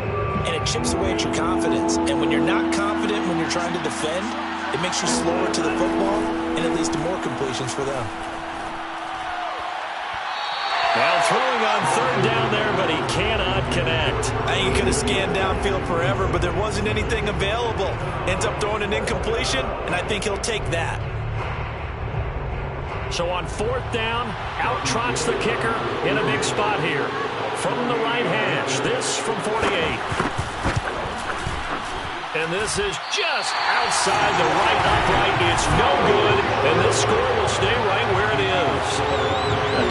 and it chips away at your confidence. And when you're not confident when you're trying to defend, it makes you slower to the football, and it leads to more completions for them. Well, throwing on 3rd down there, but he cannot connect. I think he could have scanned downfield forever, but there wasn't anything available. Ends up throwing an incompletion, and I think he'll take that. So on 4th down, out trots the kicker in a big spot here. From the right hash, this from 48. And this is just outside the right upright. It's no good, and this score will stay right where it is.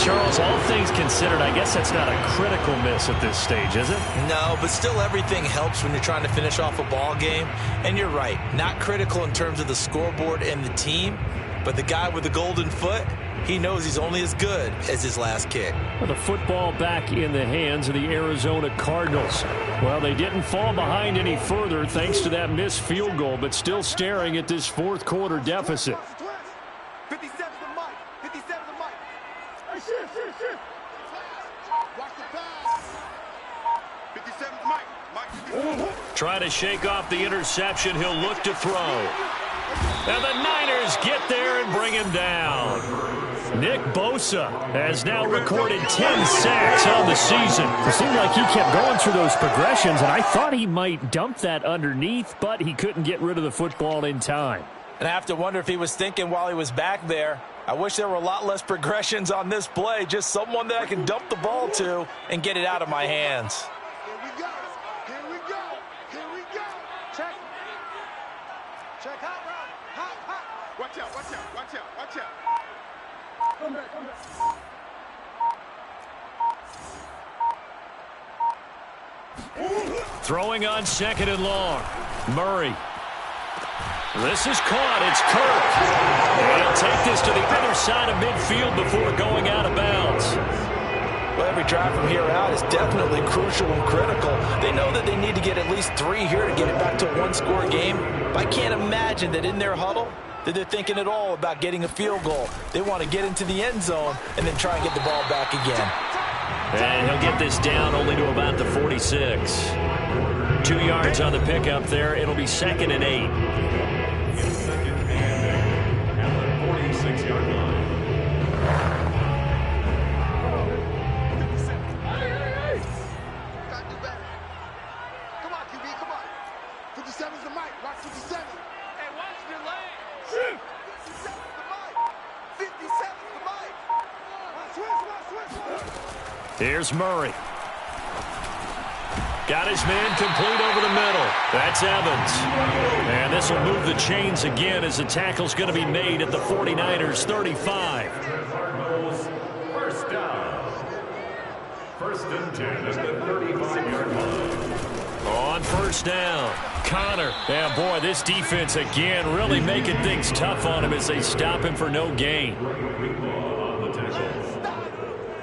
Charles, all things considered, I guess that's not a critical miss at this stage, is it? No, but still everything helps when you're trying to finish off a ball game. And you're right, not critical in terms of the scoreboard and the team, but the guy with the golden foot, he knows he's only as good as his last kick. Well, the football back in the hands of the Arizona Cardinals. Well, they didn't fall behind any further thanks to that missed field goal, but still staring at this 4th quarter deficit. 57's the mic. 57's the mic. Hey, shit. Watch the pass. 57's mic. Mike. Trying to shake off the interception. He'll look to throw. And the Niners get there and bring him down. Nick Bosa has now recorded 10 sacks on the season. It seemed like he kept going through those progressions, and I thought he might dump that underneath, but he couldn't get rid of the football in time. And I have to wonder if he was thinking while he was back there, I wish there were a lot less progressions on this play, just someone that I can dump the ball to and get it out of my hands. Here we go. Here we go. Here we go. Check. Check. Hot route. Hot. Watch out. Watch out. Watch out. Watch out. Come back. Come back. Throwing on 2nd and long. Murray. This is caught. It's Kirk. And he'll take this to the other side of midfield before going out of bounds. Well, every drive from here out is definitely crucial and critical. They know that they need to get at least 3 here to get it back to a one-score game. But I can't imagine that in their huddle that they're thinking at all about getting a field goal. They want to get into the end zone and then try and get the ball back again. And he'll get this down only to about the 46. 2 yards on the pickup there. It'll be 2nd and 8. Second and 8 at the 46-yard line. Gotta do better. Come on, QB, come on. 57's the mic. Watch 57. Hey, watch your lane. 57's the mic. 57's the mic. Switch. Here's Murray. Got his man complete over the middle. That's Evans. And this will move the chains again as the tackle's going to be made at the 49ers 35. Cardinals, first down. 1st and 10 at the 35-yard line. On 1st down, Connor. Yeah, boy, this defense again really making things tough on him as they stop him for no gain. On the tackle.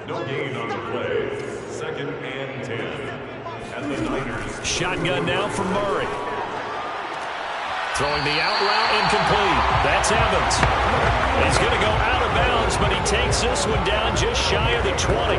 No gain on the play. 2nd and 10 at the Niners. Shotgun now for Murray. Throwing the out route incomplete. That's Evans. He's going to go out of bounds, but he takes this one down just shy of the 20.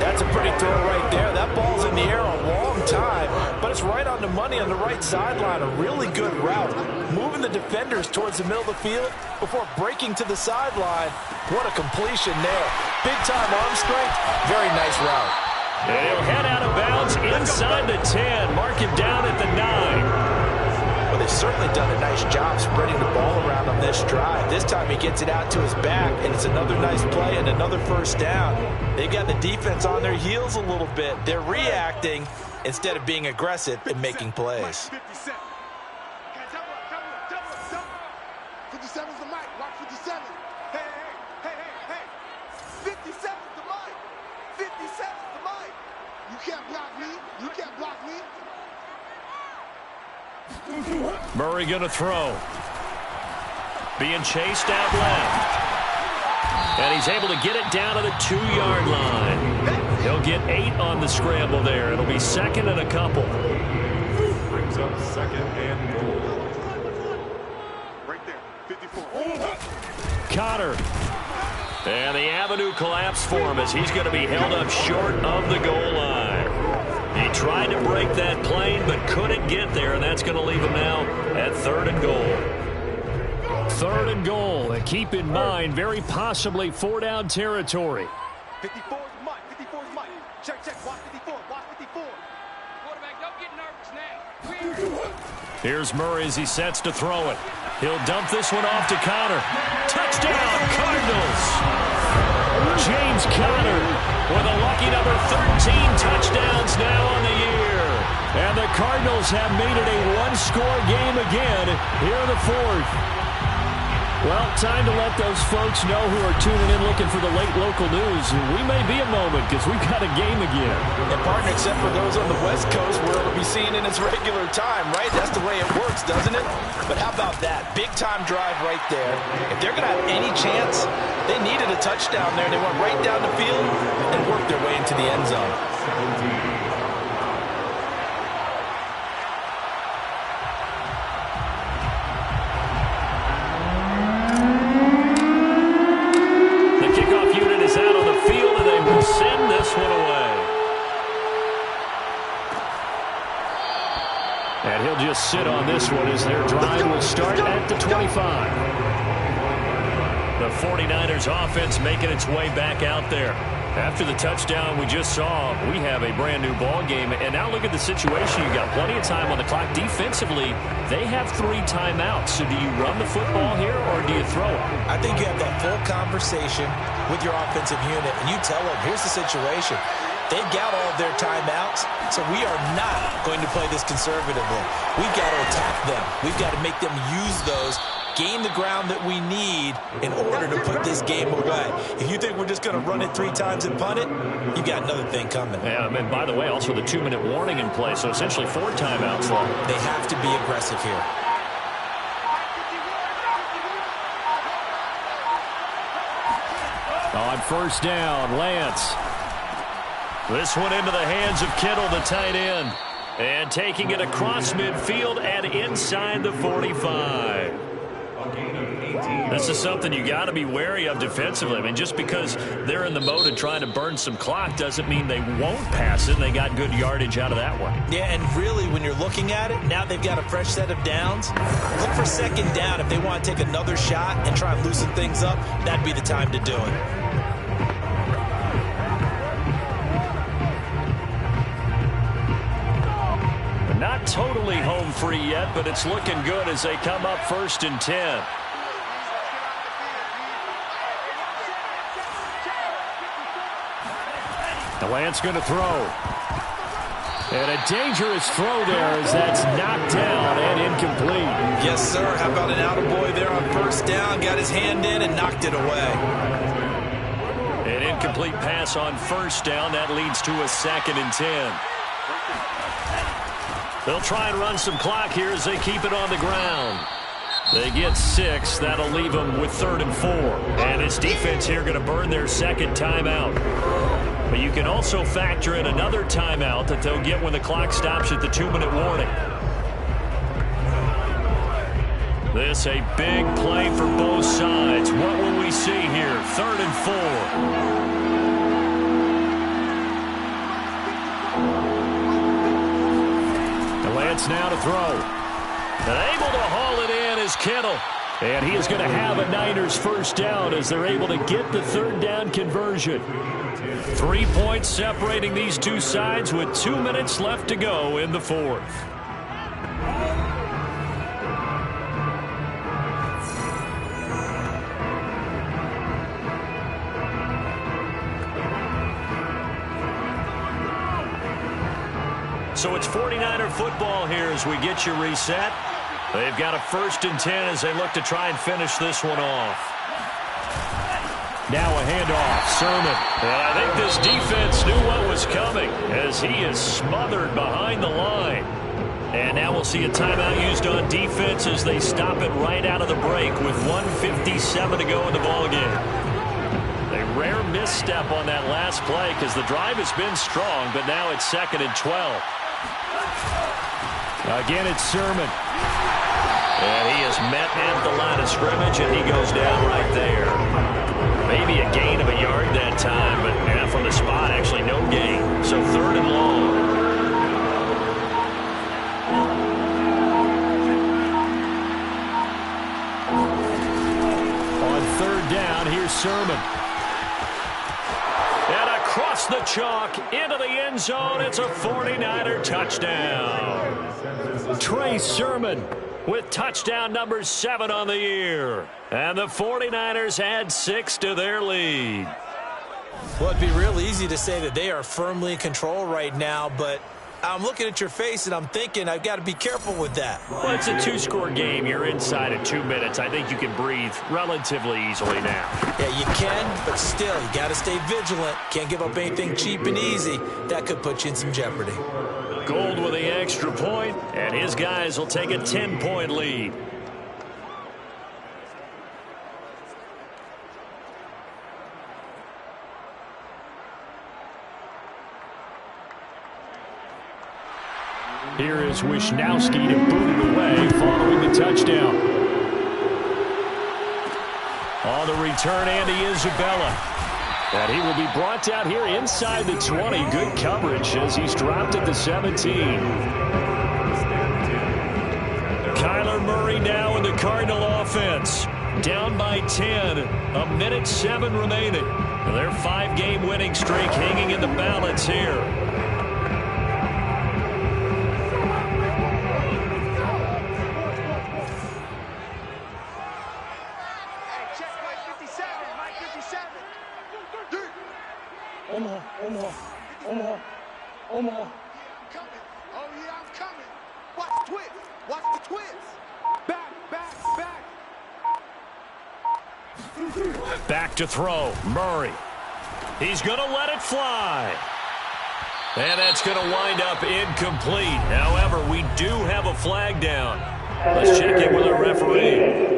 That's a pretty throw right there. That ball's in the air a long time, but it's right on the money on the right sideline. A really good route. Moving the defenders towards the middle of the field before breaking to the sideline. What a completion there. Big-time arm strength. Very nice route. And he'll head out of bounds inside the 10. Mark him down at the 9. Well, they've certainly done a nice job spreading the ball around on this drive. This time he gets it out to his back, and it's another nice play and another 1st down. They've got the defense on their heels a little bit. They're reacting instead of being aggressive and making plays. 57. 57's the mic. Watch 57. Hey. 57's the mic. 57's the mic. You can't block me. You can't block me. Murray going to throw. Being chased out left. And he's able to get it down to the 2-yard line. He'll get 8 on the scramble there. It'll be 2nd and a couple. Brings up 2nd and goal. Right there. 54. Connor. And the avenue collapsed for him as he's going to be held up short of the goal line. He tried to break that plane but couldn't get there, and that's going to leave him now at 3rd and goal. 3rd and goal, and keep in mind, very possibly 4-down territory. 54's Mike. 54's Mike. Check. Watch 54. Watch 54. Quarterback, don't get nervous now. Here's Murray as he sets to throw it. He'll dump this one off to Connor. Touchdown, Cardinals! James Conner with a lucky number 13 touchdowns now on the year. And the Cardinals have made it a one-score game again here in the 4th. Well, time to let those folks know who are tuning in looking for the late local news. We may be a moment because we've got a game again. And partner, except for those on the West Coast where it'll be seen in its regular time, right? That's the way it works, doesn't it? But how about that? Big-time drive right there. If they're going to have any chance, they needed a touchdown there. They went right down the field and worked their way into the end zone. 17. And he'll just sit on this one as their drive will start at the 25. The 49ers offense making its way back out there. After the touchdown we just saw, we have a brand new ball game. And now look at the situation. You've got plenty of time on the clock. Defensively, they have 3 timeouts. So do you run the football here or do you throw it? I think you have that full conversation with your offensive unit, and you tell them, here's the situation. They've got all of their timeouts, so we are not going to play this conservatively. We've got to attack them. We've got to make them use those, gain the ground that we need in order to put this game away. If you think we're just going to run it 3 times and punt it, you've got another thing coming. Yeah, and by the way, also the 2-minute warning in play, so essentially 4 timeouts long. They have to be aggressive here. On 1st down, Lance. This one into the hands of Kittle, the tight end. And taking it across midfield and inside the 45. This is something you got to be wary of defensively. I mean, just because they're in the mode of trying to burn some clock doesn't mean they won't pass it. And they got good yardage out of that one. Yeah, and really, when you're looking at it, now they've got a fresh set of downs. Look for second down. If they want to take another shot and try and loosen things up, that'd be the time to do it. Not totally home free yet, but it's looking good as they come up 1st and 10. Lance going to throw. And a dangerous throw there as that's knocked down and incomplete. Yes, sir. How about an attaboy there on 1st down? Got his hand in and knocked it away. An incomplete pass on 1st down. That leads to a 2nd and 10. They'll try and run some clock here as they keep it on the ground. They get 6. That'll leave them with 3rd and 4. And this defense here going to burn their 2nd timeout. But you can also factor in another timeout that they'll get when the clock stops at the 2-minute warning. This a big play for both sides. What will we see here? 3rd and 4. Lance now to throw. And able to haul it in is Kittle. And he is going to have a Niners 1st down as they're able to get the 3rd down conversion. 3 points separating these two sides with 2 minutes left to go in the 4th. So it's 49er football here as we get you reset. They've got a 1st and 10 as they look to try and finish this one off. Now a handoff, Sermon. And I think this defense knew what was coming as he is smothered behind the line. And now we'll see a timeout used on defense as they stop it right out of the break with 1:57 to go in the ballgame. A rare misstep on that last play because the drive has been strong, but now it's 2nd and 12. Again, it's Sermon. And he is met at the line of scrimmage, and he goes down right there. Maybe a gain of a yard that time, but from the spot, actually no gain. So 3rd and long. On 3rd down, here's Sermon. And across the chalk into the end zone, it's a 49er touchdown. Trey Sermon with touchdown number 7 on the year. And the 49ers add 6 to their lead. Well, it'd be real easy to say that they are firmly in control right now, but I'm looking at your face and I'm thinking I've got to be careful with that. Well, it's a 2-score game. You're inside of 2 minutes. I think you can breathe relatively easily now. Yeah, you can, but still, you got to stay vigilant. Can't give up anything cheap and easy. That could put you in some jeopardy. Gold with the extra point, and his guys will take a 10-point lead. Here is Wisnowski to boot it away following the touchdown. On the return, Andy Isabella. And he will be brought down here inside the 20. Good coverage as he's dropped at the 17. Kyler Murray now in the Cardinal offense. Down by 10. 1:07 remaining. Their 5-game winning streak hanging in the balance here. Omaha. Coming. Oh, yeah, I'm coming. Watch the twist. Watch the twist. Back. Back to throw. Murray. He's going to let it fly. And that's going to wind up incomplete. However, we do have a flag down. Let's check in with our referee.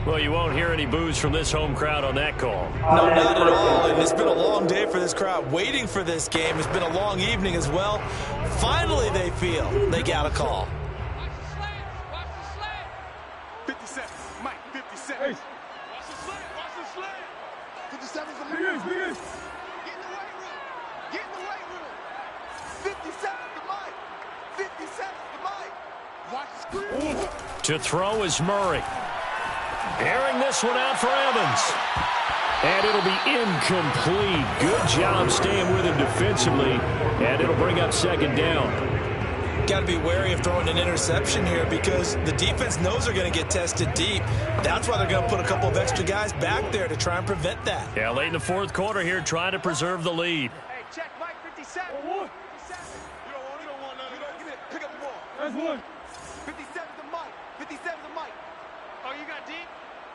Well, you won't hear any boos from this home crowd on that call. No, not at all. And it's been a long day for this crowd waiting for this game. It's been a long evening as well. Finally, they feel they got a call. 57. Mike, 57. Watch the slant. Watch the slant. 57 is the move. Get in the weight room. Get in the weight room. 57 is the Mike. 57 is the Mike. Watch the screen. To throw is Murray. Airing this one out for Evans. And it'll be incomplete. Good job staying with him defensively. And it'll bring up second down. Got to be wary of throwing an interception here because the defense knows they're going to get tested deep. That's why they're going to put a couple of extra guys back there to try and prevent that. Yeah, late in the fourth quarter here, trying to preserve the lead. Hey, check Mike 57. 57. You don't want none of that. Give me it. Pick up the ball. That's one. 57's the Mike. 57's the Mike. Oh, you got deep?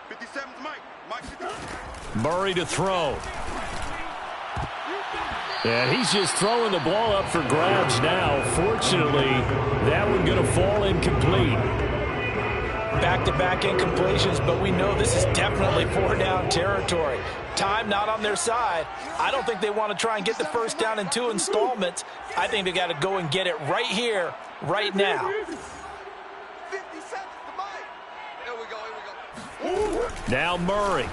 57's Mike. Mike 57. Murray to throw. And he's just throwing the ball up for grabs now. Fortunately, that one going to fall incomplete. Back-to-back incompletions, but we know this is definitely four-down territory. Time not on their side. I don't think they want to try and get the first down in 2 installments. I think they got to go and get it right here, right now. 57's the Mike. Here we go. Now Murray.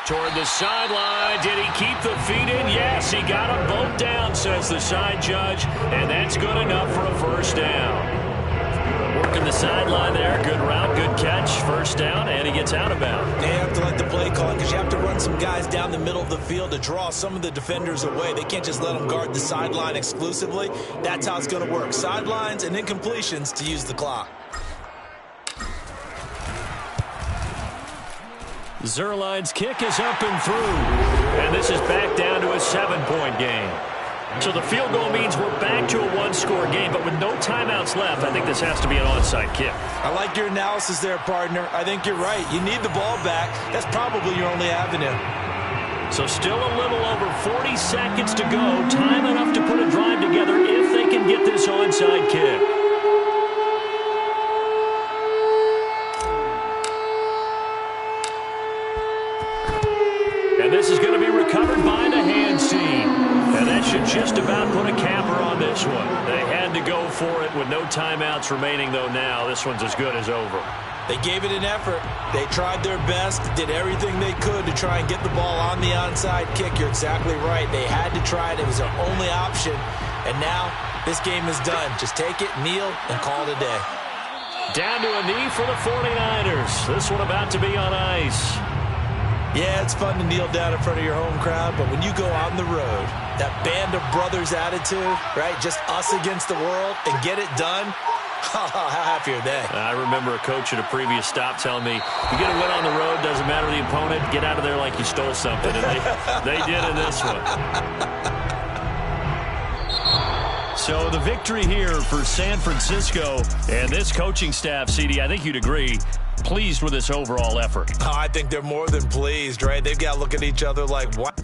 Toward the sideline. Did he keep the feet in? Yes, he got them both down, says the side judge. And that's good enough for a first down. Working the sideline there. Good route, good catch. First down, and he gets out of bounds. They have to let the play call because you have to run some guys down the middle of the field to draw some of the defenders away. They can't just let them guard the sideline exclusively. That's how it's going to work. Sidelines and incompletions to use the clock. Zerline's kick is up and through. And this is back down to a 7-point game. So the field goal means we're back to a one-score game, but with no timeouts left, I think this has to be an onside kick. I like your analysis there, partner. I think you're right. You need the ball back. That's probably your only avenue. So still a little over 40 seconds to go. Time enough to put a drive together if they can get this onside kick. And this is going to be recovered by the hands team. And that should just about put a capper on this one. They had to go for it with no timeouts remaining, though now. This one's as good as over. They gave it an effort. They tried their best, did everything they could to try and get the ball on the onside kick. You're exactly right. They had to try it. It was their only option. And now this game is done. Just take it, kneel, and call it a day. Down to a knee for the 49ers. This one about to be on ice. Yeah, it's fun to kneel down in front of your home crowd, but when you go on the road, that band of brothers attitude, right, just us against the world, and get it done, how happy are they? I remember a coach at a previous stop telling me, you get a win on the road, doesn't matter the opponent, get out of there like you stole something, and they did in this one. So the victory here for San Francisco and this coaching staff, CD, I think you'd agree, pleased with this overall effort. Oh, I think they're more than pleased, right? They've got to look at each other like, what?